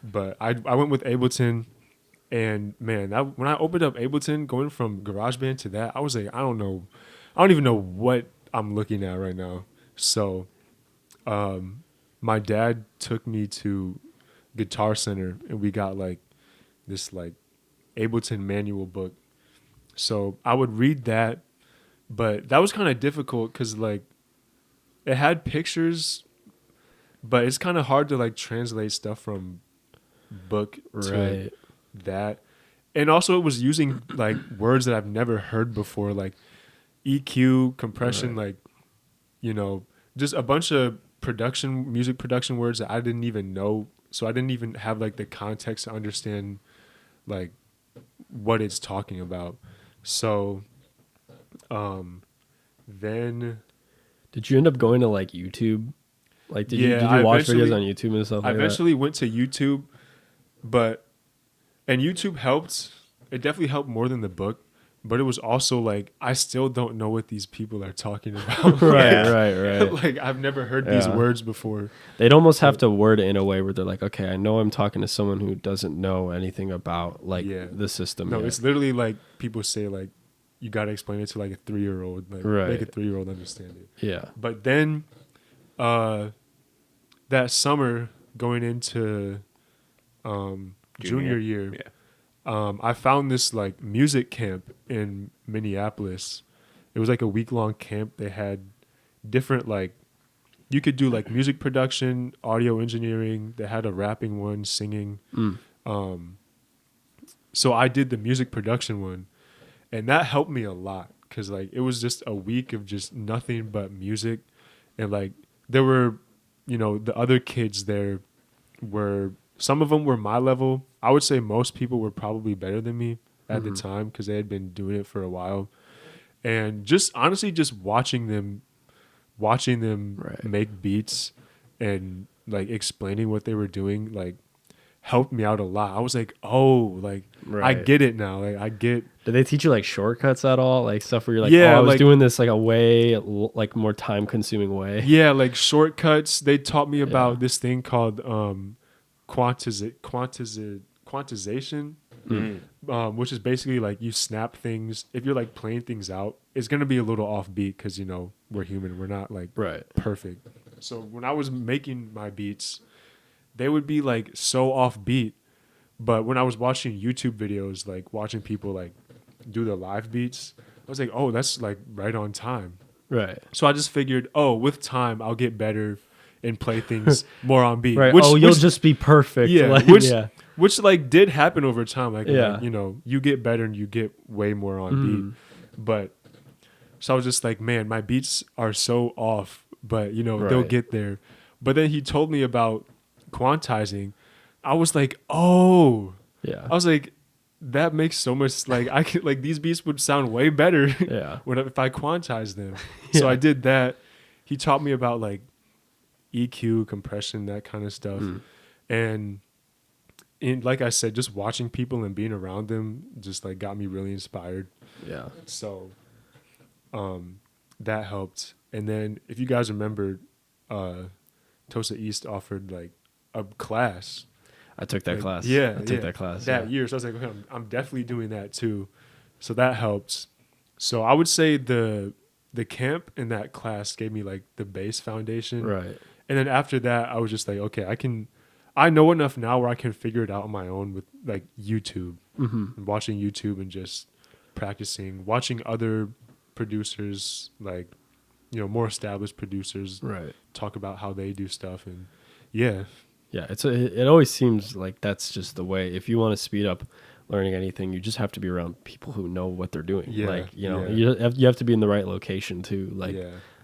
[SPEAKER 2] But I went with Ableton, and man, when I opened up Ableton, going from GarageBand to that, I was like, I don't even know what I'm looking at right now. So, my dad took me to Guitar Center, and we got like this like Ableton manual book. So I would read that, but that was kind of difficult because like it had pictures, but it's kind of hard to like translate stuff from book to that. And also it was using like words that I've never heard before, like EQ, compression, like, you know, just a bunch of music production words that I didn't even know. So I didn't even have like the context to understand like what it's talking about. So then
[SPEAKER 1] did you end up going to like YouTube? Like did you
[SPEAKER 2] I
[SPEAKER 1] watch videos on YouTube and stuff like that?
[SPEAKER 2] I eventually went to YouTube, and YouTube helped. It definitely helped more than the book, but it was also like I still don't know what these people are talking about.
[SPEAKER 1] right.
[SPEAKER 2] Like I've never heard these words before.
[SPEAKER 1] They'd almost have to word it in a way where they're like, okay, I know I'm talking to someone who doesn't know anything about like the system.
[SPEAKER 2] No, it's literally like people say like you got to explain it to like a 3-year-old, like make a 3-year-old understand it. Yeah. But then that summer going into junior year, I found this like music camp in Minneapolis. It was like a week-long camp. They had different like, you could do like music production, audio engineering. They had a rapping one, singing. So I did the music production one, and that helped me a lot because like it was just a week of just nothing but music, and like there were, you know, the other kids there were, some of them were my level. I would say most people were probably better than me at the time because they had been doing it for a while. And just honestly, just watching them make beats and like explaining what they were doing, like helped me out a lot. I was like, oh, like I get it now. Like I get.
[SPEAKER 1] Did they teach you like shortcuts at all? Like stuff where you're like, I was doing this like a way like more time consuming way.
[SPEAKER 2] Yeah, like shortcuts. They taught me about this thing called quantization, which is basically like you snap things. If you're like playing things out, it's gonna be a little offbeat because you know we're human. We're not like perfect. So when I was making my beats, they would be like so offbeat. But when I was watching YouTube videos, like watching people like do the live beats, I was like, oh, that's like right on time. Right. So I just figured, oh, with time I'll get better and play things more on beat.
[SPEAKER 1] Right. You'll just be perfect.
[SPEAKER 2] Yeah. Which like did happen over time. Like, you know, you get better and you get way more on beat. But so I was just like, man, my beats are so off, but you know, they'll get there. But then he told me about quantizing. I was like, oh, yeah. I was like, that makes so much, like I could, like these beats would sound way better if I quantize them. So I did that. He taught me about like EQ, compression, that kind of stuff. And like I said, just watching people and being around them just like got me really inspired. Yeah. So that helped. And then if you guys remember, Tosa East offered like a class.
[SPEAKER 1] I took that class.
[SPEAKER 2] Yeah,
[SPEAKER 1] I took that class
[SPEAKER 2] that year. So I was like, okay, I'm definitely doing that too. So that helps. So I would say the camp and that class gave me like the base foundation. Right. And then after that, I was just like, okay, I know enough now where I can figure it out on my own with like YouTube, and watching YouTube and just practicing, watching other producers, like, you know, more established producers, talk about how they do stuff. And yeah,
[SPEAKER 1] it always seems like that's just the way. If you want to speed up learning anything, you just have to be around people who know what they're doing. Yeah, like, you know, you have to be in the right location too. Like,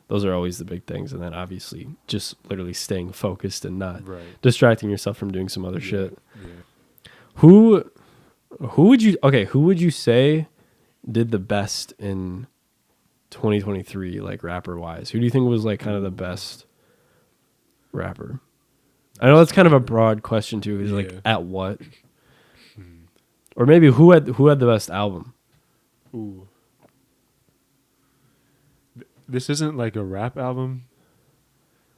[SPEAKER 1] those are always the big things. And then obviously just literally staying focused and not distracting yourself from doing some other shit. Yeah. Who would you say did the best in 2023, like rapper wise? Who do you think was like kind of the best rapper? I know that's kind of a broad question too. Is like at what, or maybe who had the best album?
[SPEAKER 2] Ooh, this isn't like a rap album.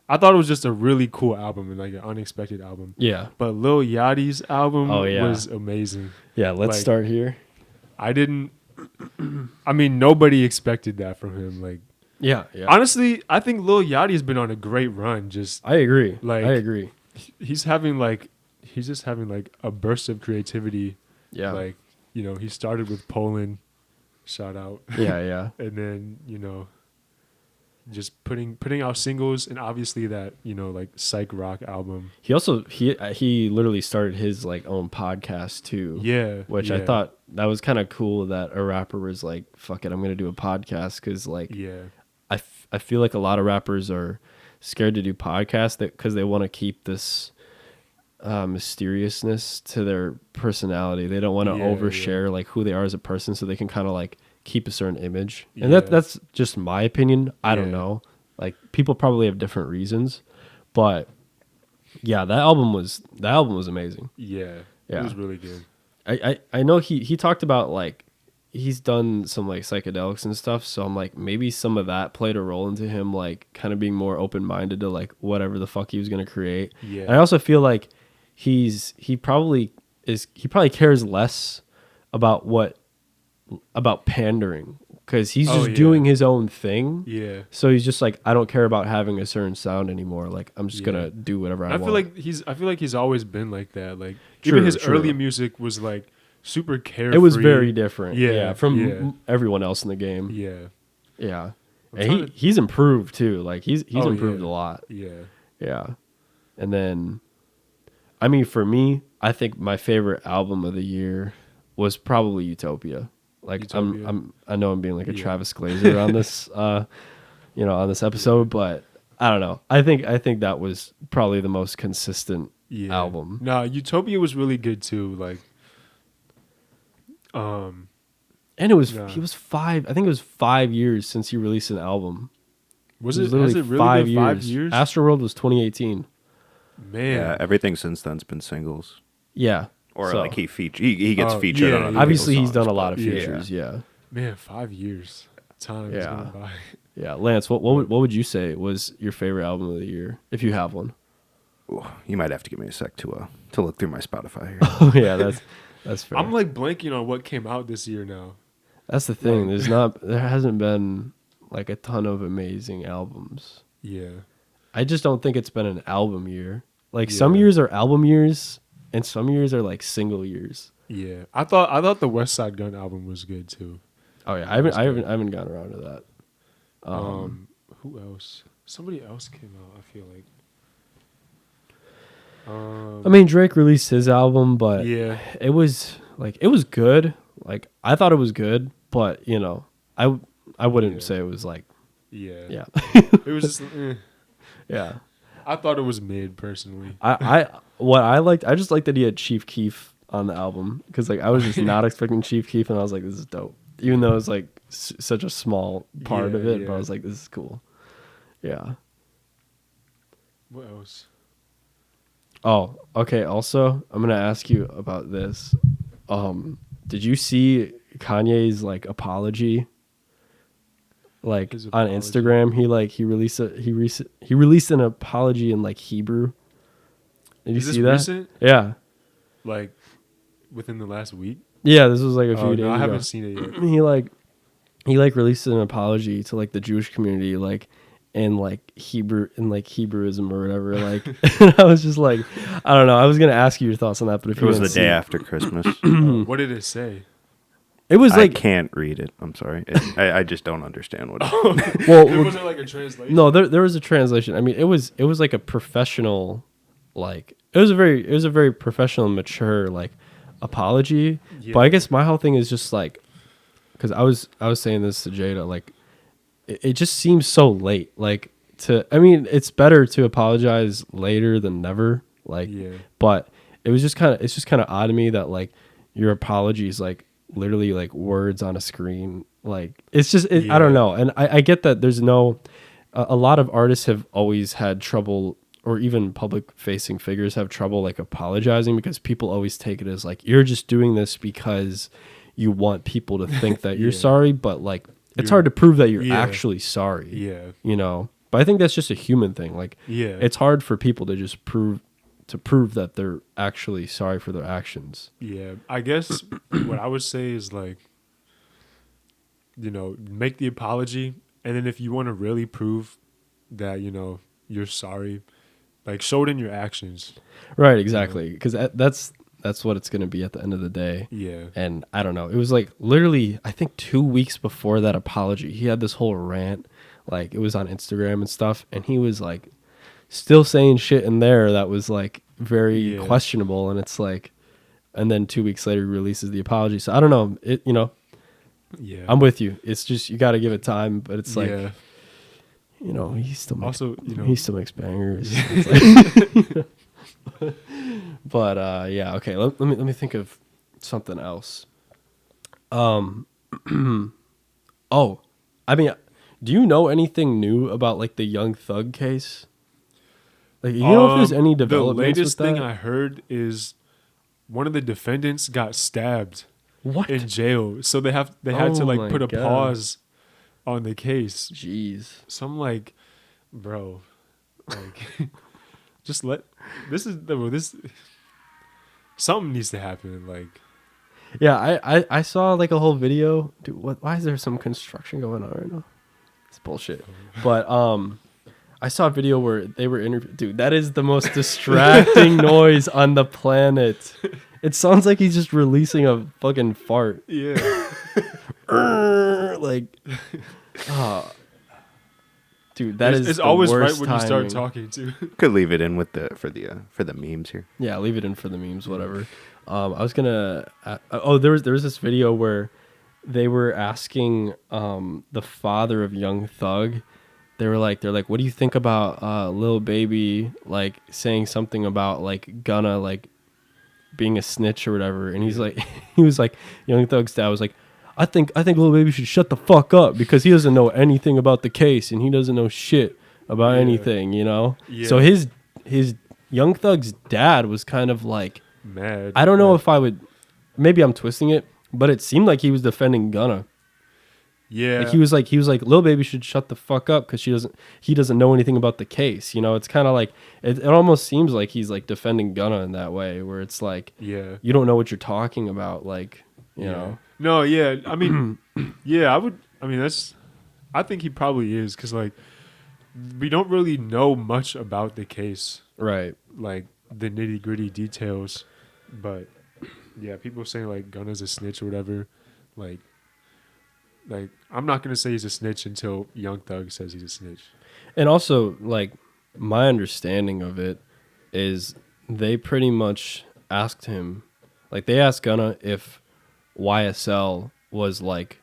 [SPEAKER 2] I thought it was just a really cool album and like an unexpected album. Yeah, but Lil Yachty's album was amazing.
[SPEAKER 1] Yeah, let's start here.
[SPEAKER 2] I mean, nobody expected that from him. Like,
[SPEAKER 1] Yeah, yeah.
[SPEAKER 2] Honestly, I think Lil Yachty's been on a great run. Just
[SPEAKER 1] I agree.
[SPEAKER 2] like
[SPEAKER 1] I agree.
[SPEAKER 2] he's just having like a burst of creativity.
[SPEAKER 1] Yeah.
[SPEAKER 2] Like, you know, he started with Poland, shout out.
[SPEAKER 1] Yeah, yeah.
[SPEAKER 2] And then, you know, just putting out singles, and obviously that, you know, like psych rock album.
[SPEAKER 1] He also he literally started his like own podcast too.
[SPEAKER 2] Yeah.
[SPEAKER 1] Which I thought that was kind of cool that a rapper was like, fuck it, I'm going to do a podcast, cuz like I feel like a lot of rappers are scared to do podcasts because they want to keep this mysteriousness to their personality. They don't want to overshare like who they are as a person, so they can kind of like keep a certain image. And that's just my opinion. I don't know. Like people probably have different reasons, but yeah, that album was amazing.
[SPEAKER 2] Yeah. It was really good.
[SPEAKER 1] I know he talked about like he's done some like psychedelics and stuff, so I'm like maybe some of that played a role into him like kind of being more open-minded to like whatever the fuck he was going to create.
[SPEAKER 2] Yeah.
[SPEAKER 1] And I also feel like he probably cares less about pandering, because he's just doing his own thing.
[SPEAKER 2] Yeah.
[SPEAKER 1] So he's just like, I don't care about having a certain sound anymore. Like I'm just gonna do whatever I want.
[SPEAKER 2] I feel like he's always been like that. Like
[SPEAKER 1] True,
[SPEAKER 2] even his
[SPEAKER 1] true.
[SPEAKER 2] early music was like super carefree.
[SPEAKER 1] It was very different.
[SPEAKER 2] Yeah,
[SPEAKER 1] from everyone else in the game.
[SPEAKER 2] Yeah.
[SPEAKER 1] Yeah. And he's improved too. Like he's improved a lot.
[SPEAKER 2] Yeah.
[SPEAKER 1] Yeah. And then I mean, for me, I think my favorite album of the year was probably Utopia. Like
[SPEAKER 2] Utopia.
[SPEAKER 1] I know I'm being like a Travis Glazer on this on this episode, but I don't know. I think that was probably the most consistent album.
[SPEAKER 2] No, Utopia was really good too. Like
[SPEAKER 1] and it was he was 5. I think it was 5 years since he released an album.
[SPEAKER 2] Has it really been 5 years?
[SPEAKER 1] Astroworld was 2018.
[SPEAKER 2] Man.
[SPEAKER 3] Yeah, everything since then's been singles.
[SPEAKER 1] Yeah.
[SPEAKER 3] Or like he gets featured on other
[SPEAKER 1] obviously
[SPEAKER 3] people's
[SPEAKER 1] he's done a
[SPEAKER 3] songs,
[SPEAKER 1] lot of
[SPEAKER 3] but
[SPEAKER 1] features, yeah.
[SPEAKER 2] Man, 5 years. Time is going by.
[SPEAKER 1] Yeah, Lance, what would you say was your favorite album of the year, if you have one?
[SPEAKER 3] Ooh, you might have to give me a sec to look through my Spotify here.
[SPEAKER 1] Oh yeah, that's fair.
[SPEAKER 2] I'm like blanking on what came out this year now.
[SPEAKER 1] That's the thing. There hasn't been like a ton of amazing albums.
[SPEAKER 2] Yeah.
[SPEAKER 1] I just don't think it's been an album year. Like some years are album years and some years are like single years.
[SPEAKER 2] Yeah. I thought the West Side Gun album was good too.
[SPEAKER 1] Oh yeah, I haven't gotten around to that.
[SPEAKER 2] Who else? Somebody else came out, I feel like.
[SPEAKER 1] I mean, Drake released his album, but it was good. Like I thought it was good, but I wouldn't say it was like
[SPEAKER 2] yeah.
[SPEAKER 1] It
[SPEAKER 2] was just
[SPEAKER 1] yeah.
[SPEAKER 2] I thought it was mid personally.
[SPEAKER 1] I just liked that he had Chief Keef on the album, because like I was just not expecting Chief Keef, and I was like, this is dope, even though it was like such a small part of it, but I was like, this is cool. Yeah.
[SPEAKER 2] What else?
[SPEAKER 1] Oh, okay. Also, I'm gonna ask you about this. Did you see Kanye's like apology? Like on Instagram, he released an apology in like Hebrew. Did you see that?
[SPEAKER 2] Recent?
[SPEAKER 1] Yeah.
[SPEAKER 2] Like within the last week?
[SPEAKER 1] Yeah, this was like a few days ago.
[SPEAKER 2] I haven't seen it yet.
[SPEAKER 1] He released an apology to like the Jewish community, like in like Hebrew, in like Hebrewism or whatever. Like, and I was just like, I don't know. I was gonna ask you your thoughts on that, but if
[SPEAKER 3] it was the day after Christmas.
[SPEAKER 2] What did it say?
[SPEAKER 1] It was like,
[SPEAKER 3] I can't read it. I'm sorry. I just don't understand what.
[SPEAKER 2] Well, was it like a translation?
[SPEAKER 1] No, there was a translation. I mean, it was like a professional, like it was a very professional and mature like apology. Yeah. But I guess my whole thing is just like, because I was saying this to Jada, like it just seems so late. Like it's better to apologize later than never. Like, but it's just kind of odd to me that like your apology is like literally like words on a screen. Like it's just I don't know. And I get that there's a lot of artists have always had trouble, or even public facing figures have trouble like apologizing, because people always take it as like you're just doing this because you want people to think that you're sorry, but like it's hard to prove that you're actually sorry. Yeah. But I think that's just a human thing. Like it's hard for people to just prove that they're actually sorry for their actions. Yeah.
[SPEAKER 2] I guess what I would say is like, make the apology And then if you want to really prove that, you're sorry, like show it in your actions.
[SPEAKER 1] Right, exactly. Because that's what it's going to be at the end of the day.
[SPEAKER 2] Yeah.
[SPEAKER 1] And I don't know. It was like literally, I think 2 weeks before that apology, he had this whole rant. Like it was on Instagram and stuff. And he was like still saying shit in there that was like very questionable. And it's like, and then 2 weeks later he releases the apology. So I don't know.
[SPEAKER 2] Yeah.
[SPEAKER 1] I'm with you. It's just, you got to give it time. But it's like,
[SPEAKER 2] yeah.
[SPEAKER 1] he still makes,
[SPEAKER 2] Also,
[SPEAKER 1] he still makes bangers.
[SPEAKER 2] Yeah.
[SPEAKER 1] It's like, but yeah, okay. Let me think of something else. Oh, I mean, do you know anything new about like the Young Thug case? Like, you know if there's any developments
[SPEAKER 2] The latest
[SPEAKER 1] with that?
[SPEAKER 2] thing I heard is one of the defendants got stabbed
[SPEAKER 1] What?
[SPEAKER 2] in jail, so they had to
[SPEAKER 1] Oh
[SPEAKER 2] like
[SPEAKER 1] my
[SPEAKER 2] put a
[SPEAKER 1] God.
[SPEAKER 2] pause on the case.
[SPEAKER 1] Jeez.
[SPEAKER 2] So I'm like, bro, like, just let this. Something needs to happen. Like,
[SPEAKER 1] Yeah, I saw like a whole video. Dude, why is there some construction going on right now? It's bullshit. But I saw a video where they were interviewed. Dude, that is the most distracting noise on the planet. It sounds like he's just releasing a fucking fart.
[SPEAKER 2] yeah,
[SPEAKER 1] Like, dude, that is
[SPEAKER 2] it's
[SPEAKER 1] the
[SPEAKER 2] always right
[SPEAKER 1] worst
[SPEAKER 2] when you start
[SPEAKER 1] timing.
[SPEAKER 2] talking too.
[SPEAKER 3] Could leave it in with for the memes here.
[SPEAKER 1] Yeah, leave it in for the memes, whatever. I was gonna. There was this video where they were asking the father of Young Thug. They're like, what do you think about Lil Baby like saying something about like Gunna like being a snitch or whatever? And he's like, he was like, Young Thug's dad was like, I think Lil Baby should shut the fuck up because he doesn't know anything about the case and he doesn't know shit about anything,
[SPEAKER 2] Yeah.
[SPEAKER 1] So his Young Thug's dad was kind of like,
[SPEAKER 2] Mad.
[SPEAKER 1] I don't know if I would, maybe I'm twisting it, but it seemed like he was defending Gunna.
[SPEAKER 2] Yeah.
[SPEAKER 1] Like he was like Lil Baby should shut the fuck up because he doesn't know anything about the case. It's kind of like it almost seems like he's like defending Gunna in that way where it's like,
[SPEAKER 2] Yeah.
[SPEAKER 1] you don't know what you're talking about, like, you know.
[SPEAKER 2] No, yeah. I mean, yeah, I think he probably is because, like, we don't really know much about the case,
[SPEAKER 1] Right.
[SPEAKER 2] like the nitty gritty details. But yeah, people saying like Gunna's a snitch or whatever. Like I'm not gonna say he's a snitch until Young Thug says he's a snitch.
[SPEAKER 1] And also, like, my understanding of it is they pretty much asked him, like, they asked Gunna if YSL was like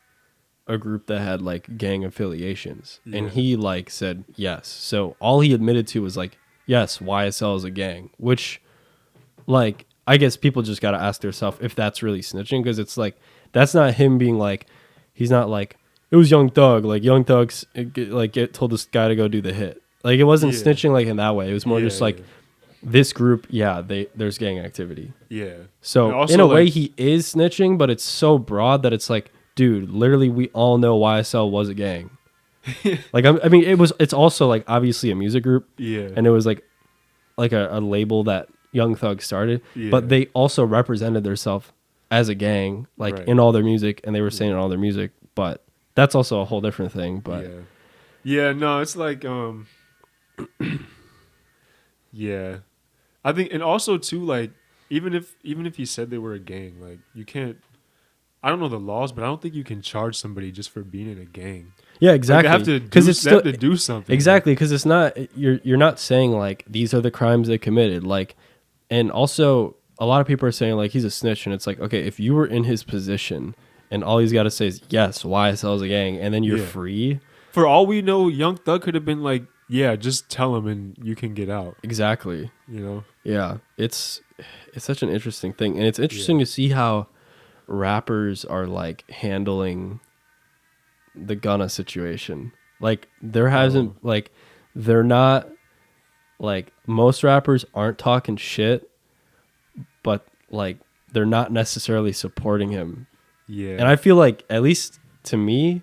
[SPEAKER 1] a group that had like gang affiliations, and he like said yes. So all he admitted to was like, yes, YSL is a gang, which, like, I guess people just got to ask themselves if that's really snitching, because it's like, that's not him being like, he's not like, it was Young Thug, like Young Thug's told this guy to go do the hit. Like, it wasn't snitching like in that way. It was more just like, this group, there's gang activity.
[SPEAKER 2] Yeah.
[SPEAKER 1] So
[SPEAKER 2] also,
[SPEAKER 1] in a way, he is snitching, but it's so broad that it's like, dude, literally, we all know YSL was a gang. Like, I mean, it's also like obviously a music group.
[SPEAKER 2] Yeah.
[SPEAKER 1] And it was like a label that Young Thug started, but they also represented themselves as a gang, like in all their music, and they were saying in all their music. But that's also a whole different thing. But
[SPEAKER 2] yeah, no, it's like yeah. I think, and also too, like, even if he said they were a gang, like, you can't, I don't know the laws, but I don't think you can charge somebody just for being in a gang.
[SPEAKER 1] Yeah, exactly.
[SPEAKER 2] Like, they have to do something.
[SPEAKER 1] Exactly, because it's not, you're not saying like these are the crimes they committed. Like, and also a lot of people are saying like he's a snitch, and it's like, okay, if you were in his position and all he's got to say is yes, YSL is a gang, and then you're free.
[SPEAKER 2] For all we know, Young Thug could have been like, yeah, just tell him and you can get out.
[SPEAKER 1] Exactly.
[SPEAKER 2] You know?
[SPEAKER 1] Yeah, it's such an interesting thing, and it's interesting to see how rappers are like handling the Gunna situation. Like, there hasn't like, they're not like, most rappers aren't talking shit, but like they're not necessarily supporting him.
[SPEAKER 2] Yeah.
[SPEAKER 1] And I feel like, at least to me,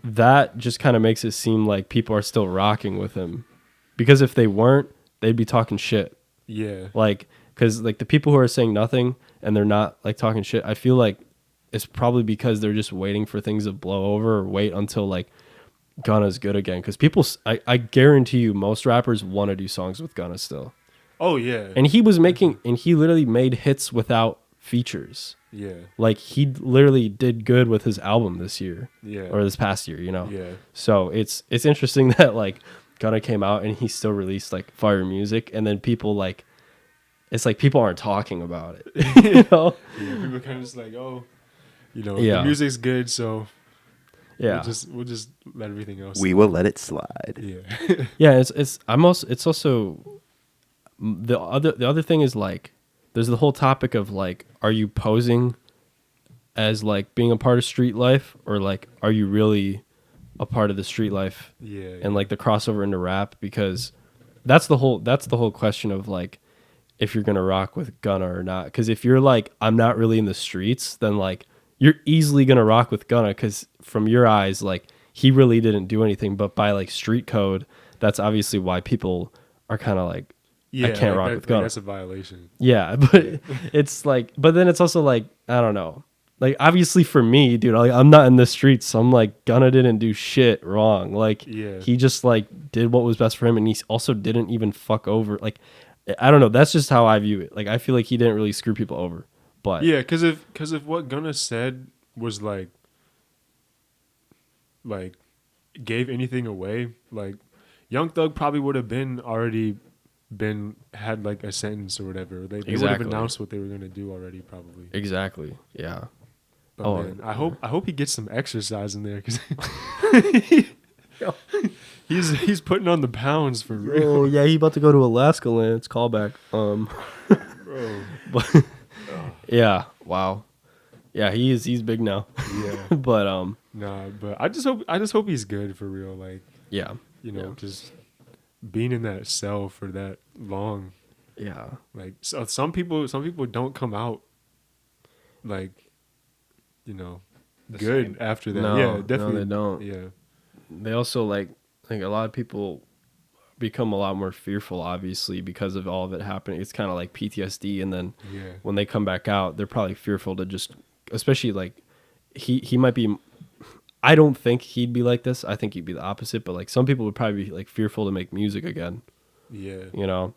[SPEAKER 1] that just kind of makes it seem like people are still rocking with him, because if they weren't, they'd be talking shit.
[SPEAKER 2] Yeah.
[SPEAKER 1] Like, because like the people who are saying nothing and they're not like talking shit, I feel like it's probably because they're just waiting for things to blow over, or wait until like Gunna's good again, because I guarantee you most rappers want to do songs with Gunna still.
[SPEAKER 2] Oh yeah.
[SPEAKER 1] And he was making, and he literally made hits without features.
[SPEAKER 2] Yeah.
[SPEAKER 1] Like he literally did good with his album this year.
[SPEAKER 2] Yeah.
[SPEAKER 1] Or this past year, you know.
[SPEAKER 2] Yeah.
[SPEAKER 1] So it's interesting that like Gunna came out and he still released like fire music, and then people like, it's like people aren't talking about it. You know?
[SPEAKER 2] Yeah, people kind of just like, oh, you know,
[SPEAKER 1] Yeah.
[SPEAKER 2] the music's good, so
[SPEAKER 1] Yeah.
[SPEAKER 2] we'll just let everything else.
[SPEAKER 3] We will let it slide.
[SPEAKER 2] Yeah.
[SPEAKER 1] Yeah, it's also the other thing is like there's the whole topic of like, are you posing as like being a part of street life, or like are you really a part of the street life?
[SPEAKER 2] Yeah.
[SPEAKER 1] And like the crossover into rap, because that's the whole question of like if you're gonna rock with Gunna or not. Because if you're like, I'm not really in the streets, then like you're easily gonna rock with Gunna, because from your eyes like he really didn't do anything. But by like street code, that's obviously why people are kind of like,
[SPEAKER 2] Yeah,
[SPEAKER 1] I can't rock
[SPEAKER 2] that,
[SPEAKER 1] with Gunna.
[SPEAKER 2] That's a violation.
[SPEAKER 1] Yeah, but it's like, but then it's also like, I don't know. Like obviously for me, dude, like, I'm not in the streets, so I'm like, Gunna didn't do shit wrong. Like
[SPEAKER 2] Yeah.
[SPEAKER 1] he just like did what was best for him, and he also didn't even fuck over. Like I don't know. That's just how I view it. Like I feel like he didn't really screw people over. But
[SPEAKER 2] Yeah, because if what Gunna said was like gave anything away, like Young Thug probably would have had like a sentence or whatever. They would have
[SPEAKER 1] Exactly.
[SPEAKER 2] announced what they were gonna do already, probably.
[SPEAKER 1] exactly, yeah.
[SPEAKER 2] But
[SPEAKER 1] Oh,
[SPEAKER 2] man, I hope he gets some exercise in there, because he's putting on the pounds for real.
[SPEAKER 1] Oh yeah, he about to go to Alaska land. It's callback.
[SPEAKER 2] Bro.
[SPEAKER 1] But yeah, wow. Yeah, he's big now.
[SPEAKER 2] Yeah.
[SPEAKER 1] But
[SPEAKER 2] Nah, but I just hope he's good for real. Like,
[SPEAKER 1] yeah,
[SPEAKER 2] you know,
[SPEAKER 1] Yeah.
[SPEAKER 2] just being in that cell for that long.
[SPEAKER 1] yeah.
[SPEAKER 2] Like, so some people don't come out like, you know, good after that.
[SPEAKER 1] No,
[SPEAKER 2] Yeah,
[SPEAKER 1] no,
[SPEAKER 2] definitely.
[SPEAKER 1] they don't.
[SPEAKER 2] Yeah.
[SPEAKER 1] They also like a lot of people become a lot more fearful, obviously, because of all of it happening. It's kind of like PTSD, and then
[SPEAKER 2] Yeah.
[SPEAKER 1] when they come back out, they're probably fearful to just, especially like he might be. I don't think he'd be like this. I think he'd be the opposite. But like some people would probably be like fearful to make music again.
[SPEAKER 2] Yeah.
[SPEAKER 1] You know,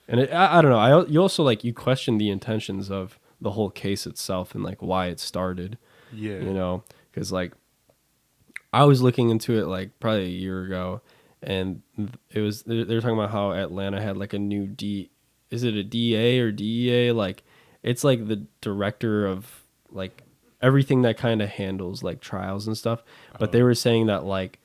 [SPEAKER 1] and I don't know. You also like you question the intentions of the whole case itself and like why it started.
[SPEAKER 2] Yeah.
[SPEAKER 1] You know, because like I was looking into it like probably a year ago, and it was they were talking about how Atlanta had like a new is it a DA or DEA? Like it's like the director of like everything that kind of handles like trials and stuff. But they were saying that like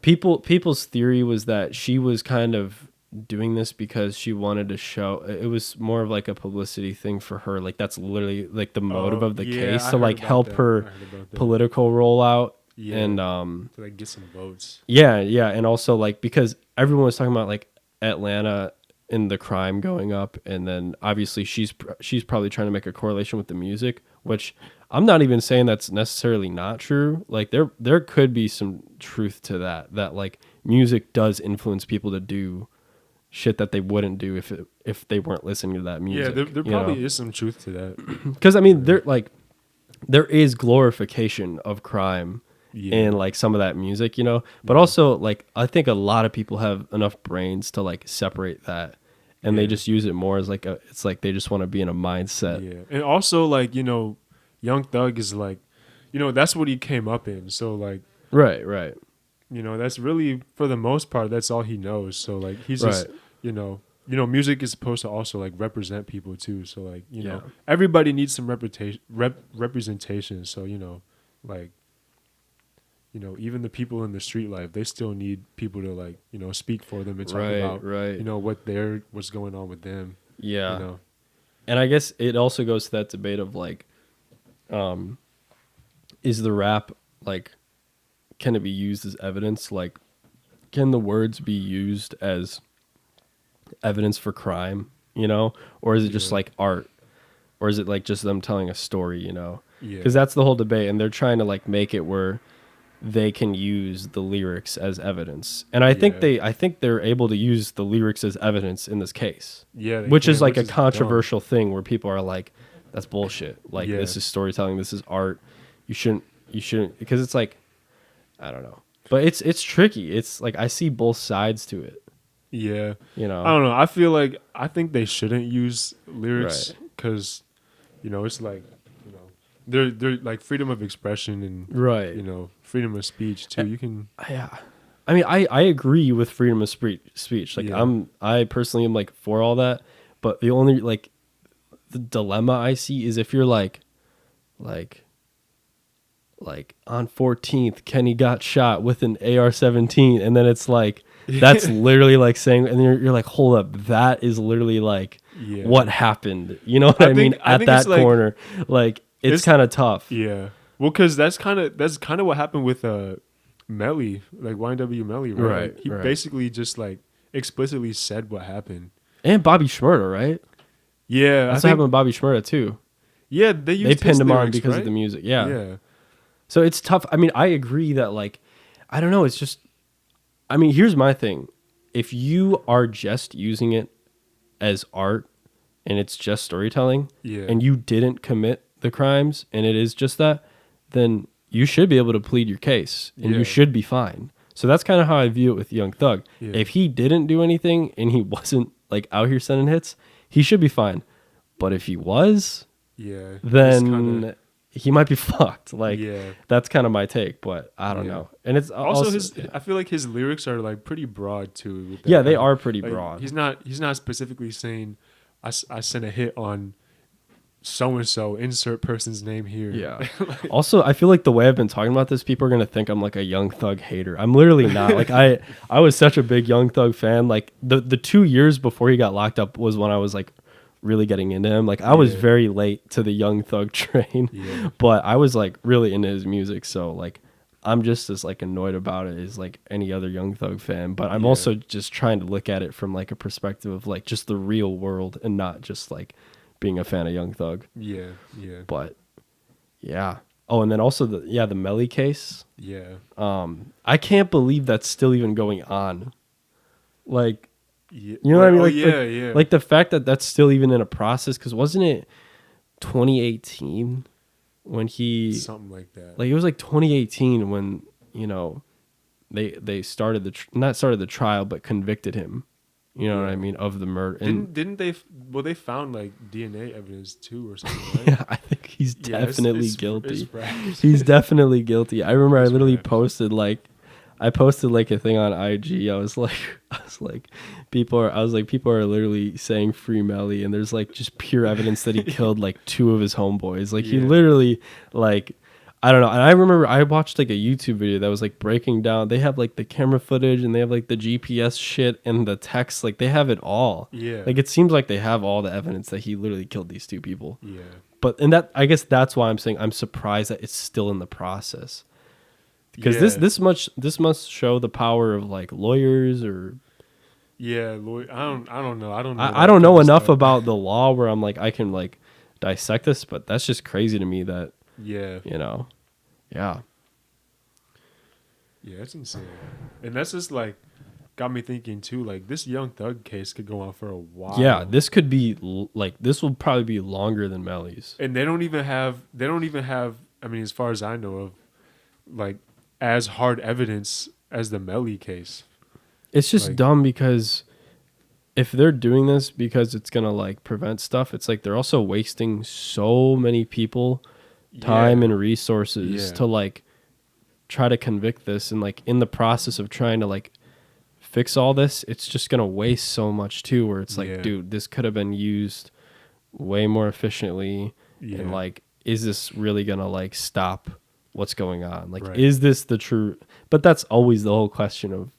[SPEAKER 1] people's theory was that she was kind of doing this because she wanted to show, it was more of like a publicity thing for her. Like that's literally like the motive of the case,
[SPEAKER 2] I
[SPEAKER 1] to
[SPEAKER 2] heard
[SPEAKER 1] like
[SPEAKER 2] about
[SPEAKER 1] help
[SPEAKER 2] that.
[SPEAKER 1] her
[SPEAKER 2] I heard about that.
[SPEAKER 1] political rollout.
[SPEAKER 2] Yeah.
[SPEAKER 1] And
[SPEAKER 2] to like get some votes.
[SPEAKER 1] yeah, and also like because everyone was talking about like Atlanta and the crime going up, and then obviously she's probably trying to make a correlation with the music, which I'm not even saying that's necessarily not true. Like there could be some truth to that like music does influence people to do shit that they wouldn't do if they weren't listening to that music.
[SPEAKER 2] Yeah, there probably is some truth to that.
[SPEAKER 1] Because I mean there is glorification of crime in like some of that music, you know, but also like I think a lot of people have enough brains to like separate that, and they just use it more as like it's like they just want to be in a mindset.
[SPEAKER 2] Yeah, and also like, you know, Young Thug is like, you know, that's what he came up in. So like,
[SPEAKER 1] Right.
[SPEAKER 2] you know, that's really for the most part that's all he knows. So like he's just,
[SPEAKER 1] Right.
[SPEAKER 2] you know, music is supposed to also like represent people too. So like, you know,
[SPEAKER 1] Yeah.
[SPEAKER 2] everybody needs some representation. So, you know, like, you know, even the people in the street life, they still need people to like, you know, speak for them and talk about, you know, what's going on with them.
[SPEAKER 1] Yeah.
[SPEAKER 2] You know?
[SPEAKER 1] And I guess it also goes to that debate of like, is the rap like, can it be used as evidence? Like, can the words be used as evidence for crime, you know? Or is it just like art? Or is it like just them telling a story, you know?
[SPEAKER 2] Yeah.
[SPEAKER 1] Because that's the whole debate, and they're trying to like make it where they can use the lyrics as evidence. And I think they're able to use the lyrics as evidence in this case.
[SPEAKER 2] Yeah.
[SPEAKER 1] Which is like a
[SPEAKER 2] dumb.
[SPEAKER 1] controversial thing where people are like, that's bullshit. Like this is storytelling, this is art. You shouldn't because it's like, I don't know. But it's tricky. It's like I see both sides to it.
[SPEAKER 2] Yeah.
[SPEAKER 1] You know.
[SPEAKER 2] I don't know. I think they shouldn't use lyrics because, it's like, they're like freedom of expression and freedom of speech too. You can.
[SPEAKER 1] Yeah. I mean, I agree with freedom of speech. Like I personally am like for all that, but the only like the dilemma I see is if you're like on 14th, Kenny got shot with an AR-17, and then it's like that's literally like saying, and you're like, hold up, that is literally like what happened. You know what I mean? At that corner, like it's kind of tough.
[SPEAKER 2] Yeah. Well, because that's kind of what happened with Melly, like YNW Melly, right? Like, he basically just like explicitly said what happened.
[SPEAKER 1] And Bobby Shmurda, right?
[SPEAKER 2] Yeah,
[SPEAKER 1] that's what happened with Bobby Shmurda too.
[SPEAKER 2] Yeah, they
[SPEAKER 1] pinned him
[SPEAKER 2] lyrics,
[SPEAKER 1] on because
[SPEAKER 2] right?
[SPEAKER 1] of the music. Yeah.
[SPEAKER 2] Yeah.
[SPEAKER 1] So it's tough. I mean, I agree that like, I don't know. It's just, I mean, here's my thing. If you are just using it as art and it's just storytelling, and you didn't commit the crimes and it is just that, then you should be able to plead your case and you should be fine. So that's kind of how I view it with Young Thug. Yeah. If he didn't do anything and he wasn't like out here sending hits, he should be fine. But if he was, then he might be fucked. Like that's kind of my take, but I don't know. And it's also
[SPEAKER 2] I feel like his lyrics are like pretty broad too. With that.
[SPEAKER 1] Yeah, they are pretty broad.
[SPEAKER 2] He's not specifically saying I sent a hit on so and so, insert person's name here.
[SPEAKER 1] Yeah. Also, I feel like the way I've been talking about this, people are gonna think I'm like a Young Thug hater. I'm literally not. Like I was such a big Young Thug fan. Like the 2 years before he got locked up was when I was like really getting into him. Like I was very late to the Young Thug train, but I was like really into his music. So like I'm just as like annoyed about it as like any other Young Thug fan. But I'm also just trying to look at it from like a perspective of like just the real world and not just like being a fan of Young Thug. Yeah. But yeah. Oh, and then also the Melly case.
[SPEAKER 2] Yeah.
[SPEAKER 1] I can't believe that's still even going on. Like, you know what I mean? Like, like the fact that that's still even in a process, because wasn't it 2018 when he
[SPEAKER 2] something like that?
[SPEAKER 1] Like it was like 2018 when they started not started the trial but convicted him. You know what I mean, of the murder. And
[SPEAKER 2] didn't they? Well, they found like DNA evidence too, or something. Right?
[SPEAKER 1] Yeah, I think he's definitely guilty. He's definitely guilty. I remember I literally posted like a thing on IG. I was like, people are literally saying free Melly, and there's like just pure evidence that he killed like 2 of his homeboys. Like he literally like. I don't know. And I remember I watched like a YouTube video that was like breaking down. They have like the camera footage and they have like the GPS shit and the text. Like they have it all. Yeah. Like it seems like they have all the evidence that he literally killed these 2 people. Yeah. But I guess that's why I'm saying I'm surprised that it's still in the process. Because this must show the power of like lawyers or.
[SPEAKER 2] Yeah, I don't know.
[SPEAKER 1] I don't know enough about the law where I'm like I can like dissect this, but that's just crazy to me that. Yeah. Yeah,
[SPEAKER 2] it's insane. And that's just like got me thinking too, like this Young Thug case could go on for a while.
[SPEAKER 1] Yeah, this could be like this will probably be longer than Melly's.
[SPEAKER 2] And they don't even have I mean, as far as I know of, like as hard evidence as the Melly case.
[SPEAKER 1] It's just like, dumb because if they're doing this because it's gonna like prevent stuff, it's like they're also wasting so many people time and resources to like try to convict this, and like in the process of trying to like fix all this, it's just gonna waste so much too, where it's like dude, this could have been used way more efficiently. And like, is this really gonna like stop what's going on? Like is this the true? But that's always the whole question of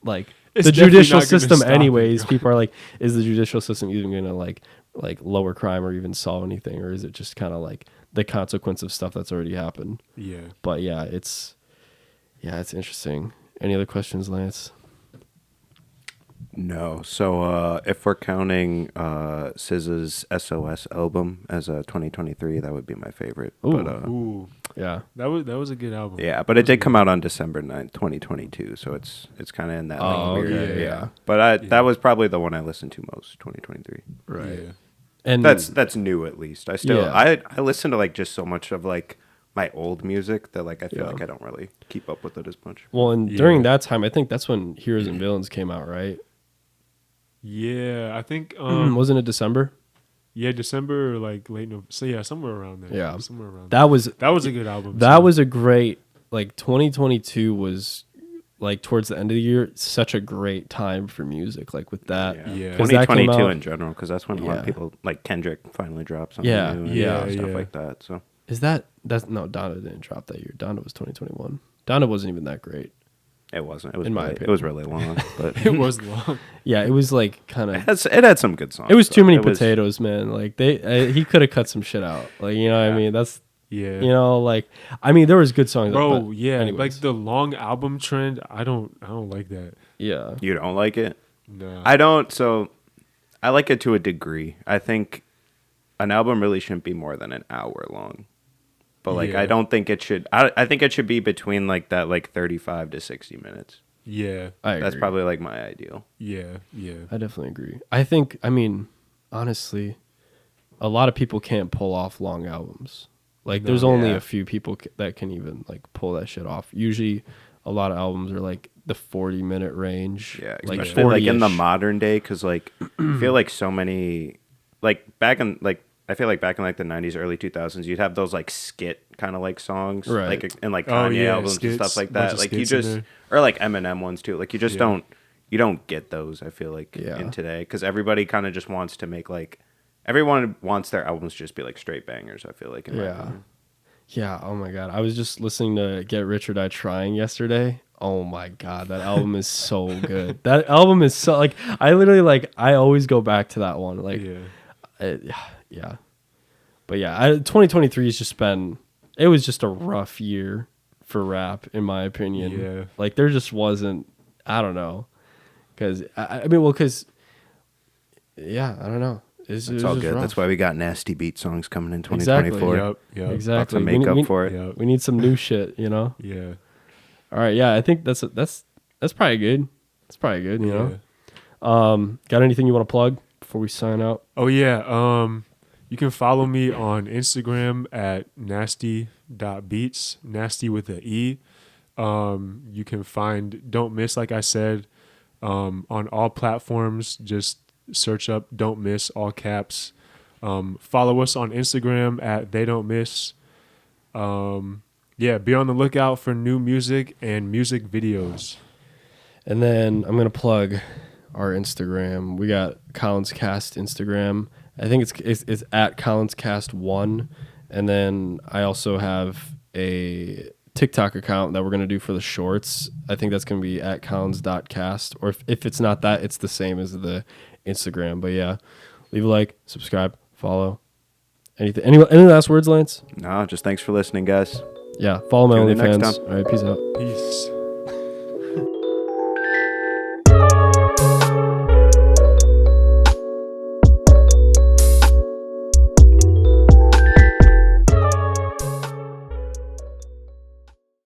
[SPEAKER 1] like the judicial system anyways. People are like, is the judicial system even gonna like lower crime or even solve anything, or is it just kind of like the consequence of stuff that's already happened? But it's interesting. Any other questions, Lance?
[SPEAKER 3] No. So if we're counting SZA's SOS album as a 2023, that would be my favorite.
[SPEAKER 1] Ooh.
[SPEAKER 2] Yeah, that was a good album.
[SPEAKER 3] Yeah, but it did come out on December 9th, 2022, so it's kind of in that weird. Yeah. But that was probably the one I listened to most, 2023.
[SPEAKER 1] Right.
[SPEAKER 3] And that's new at least. I listen to like just so much of like my old music that like I feel
[SPEAKER 1] Yeah.
[SPEAKER 3] like I don't really keep up with it as much.
[SPEAKER 1] Well, and
[SPEAKER 2] Yeah.
[SPEAKER 1] during that time, I think that's when Heroes and Villains came out, right?
[SPEAKER 2] Yeah, I think
[SPEAKER 1] Wasn't it December?
[SPEAKER 2] yeah, December or like late November. So yeah, somewhere around there.
[SPEAKER 1] Yeah.
[SPEAKER 2] Somewhere around
[SPEAKER 1] That was
[SPEAKER 2] there. That was a good album.
[SPEAKER 1] that
[SPEAKER 2] too.
[SPEAKER 1] was a great, like 2022 was like towards the end of the year, such a great time for music, like with that.
[SPEAKER 2] Yeah.
[SPEAKER 1] 'Cause that came
[SPEAKER 3] 2022
[SPEAKER 1] out-
[SPEAKER 3] in general, because that's when a lot
[SPEAKER 1] Yeah.
[SPEAKER 3] of people like Kendrick finally dropped something
[SPEAKER 1] Yeah,
[SPEAKER 3] new and
[SPEAKER 2] yeah,
[SPEAKER 3] stuff
[SPEAKER 2] yeah.
[SPEAKER 3] like that. So
[SPEAKER 1] That's no, Donna didn't drop that year. Donna was 2021. Donna wasn't even that great.
[SPEAKER 3] it wasn't. It was
[SPEAKER 1] In my
[SPEAKER 3] really,
[SPEAKER 1] opinion.
[SPEAKER 3] it was really long, but
[SPEAKER 2] It was long.
[SPEAKER 1] Yeah, it was like kind of.
[SPEAKER 3] it had some good songs.
[SPEAKER 1] It was too
[SPEAKER 3] though.
[SPEAKER 1] many
[SPEAKER 3] It was-
[SPEAKER 1] potatoes, man. Like he could have cut some shit out. Like you know what I mean? That's
[SPEAKER 2] Yeah.
[SPEAKER 1] you know like I mean there was good songs.
[SPEAKER 2] Bro,
[SPEAKER 1] but
[SPEAKER 2] yeah,
[SPEAKER 1] anyways.
[SPEAKER 2] like the long album trend, I don't like that.
[SPEAKER 1] yeah.
[SPEAKER 3] You don't like it?
[SPEAKER 2] No.
[SPEAKER 3] I don't. So I like it to a degree. I think an album really shouldn't be more than an hour long. But like
[SPEAKER 2] Yeah.
[SPEAKER 3] I don't think it should. I think it should be between like that, like 35 to 60 minutes.
[SPEAKER 2] Yeah.
[SPEAKER 1] I
[SPEAKER 3] That's
[SPEAKER 1] agree.
[SPEAKER 3] probably like my ideal.
[SPEAKER 2] Yeah. Yeah.
[SPEAKER 1] I definitely agree. I mean, honestly, a lot of people can't pull off long albums. Like,
[SPEAKER 2] No.
[SPEAKER 1] there's only
[SPEAKER 3] Yeah.
[SPEAKER 1] a few people that can even like pull that shit off. Usually, a lot of albums are like the 40-minute range.
[SPEAKER 3] Yeah,
[SPEAKER 1] like
[SPEAKER 3] especially like in the
[SPEAKER 1] 40-ish.
[SPEAKER 3] modern day, because like I feel like so many like back in like I feel like back in like the 90s, early 2000s, you'd have those like skit kind of like songs,
[SPEAKER 1] Right.
[SPEAKER 3] like and like
[SPEAKER 2] Oh,
[SPEAKER 3] Kanye
[SPEAKER 2] yeah,
[SPEAKER 3] albums
[SPEAKER 2] skits,
[SPEAKER 3] and stuff like
[SPEAKER 2] bunch
[SPEAKER 3] that.
[SPEAKER 2] of
[SPEAKER 3] Like you
[SPEAKER 2] skits in
[SPEAKER 3] just
[SPEAKER 2] there.
[SPEAKER 3] or like Eminem ones too. Like you just
[SPEAKER 2] Yeah.
[SPEAKER 3] don't get those. I feel like
[SPEAKER 1] Yeah.
[SPEAKER 3] in today, because everybody kind of just wants to make like everyone wants their albums to just be like straight bangers. I feel like in my
[SPEAKER 1] Yeah.
[SPEAKER 3] opinion.
[SPEAKER 1] Yeah. Oh my god. I was just listening to Get Rich or Die Trying yesterday. Oh my god, that album is so good. That album is so like I literally like I always go back to that one. Like
[SPEAKER 2] Yeah.
[SPEAKER 1] yeah. But yeah, 2023 has just been it was just a rough year for rap in my opinion.
[SPEAKER 2] Yeah.
[SPEAKER 1] Like there just wasn't I don't know. Cuz I mean well cuz yeah, I don't know.
[SPEAKER 3] It's
[SPEAKER 1] was
[SPEAKER 3] all
[SPEAKER 1] just
[SPEAKER 3] good.
[SPEAKER 1] rough.
[SPEAKER 3] That's why we got nasty beat songs coming in
[SPEAKER 1] Exactly.
[SPEAKER 3] 2024.
[SPEAKER 2] Yep. Yep.
[SPEAKER 1] Exactly.
[SPEAKER 3] Lots of makeup for it.
[SPEAKER 2] Yep.
[SPEAKER 1] We need some new shit, you know?
[SPEAKER 2] Yeah.
[SPEAKER 1] All right, yeah, I think that's probably good. That's probably good, you know. Got anything you want to plug before we sign out?
[SPEAKER 2] Oh yeah. You can follow me on Instagram at nasty.beats, nasty with an E. You can find Don't Miss, like I said, on all platforms. Just search up Don't Miss, all caps. Follow us on Instagram at They Don't Miss. Yeah, be on the lookout for new music and music videos.
[SPEAKER 1] And then I'm gonna plug our Instagram. We got Collins Cast Instagram. I think it's at Collins Cast 1. And then I also have a TikTok account that we're gonna do for the shorts. I think that's gonna be at Collins.cast. Or if it's not that, it's the same as the Instagram. But yeah, leave a like, subscribe, follow. Anything? Any last words, Lance?
[SPEAKER 3] No, just thanks for listening, guys.
[SPEAKER 1] Yeah, follow my
[SPEAKER 3] Tune in next
[SPEAKER 1] OnlyFans.
[SPEAKER 3] time.
[SPEAKER 1] All right, peace out.
[SPEAKER 2] Peace.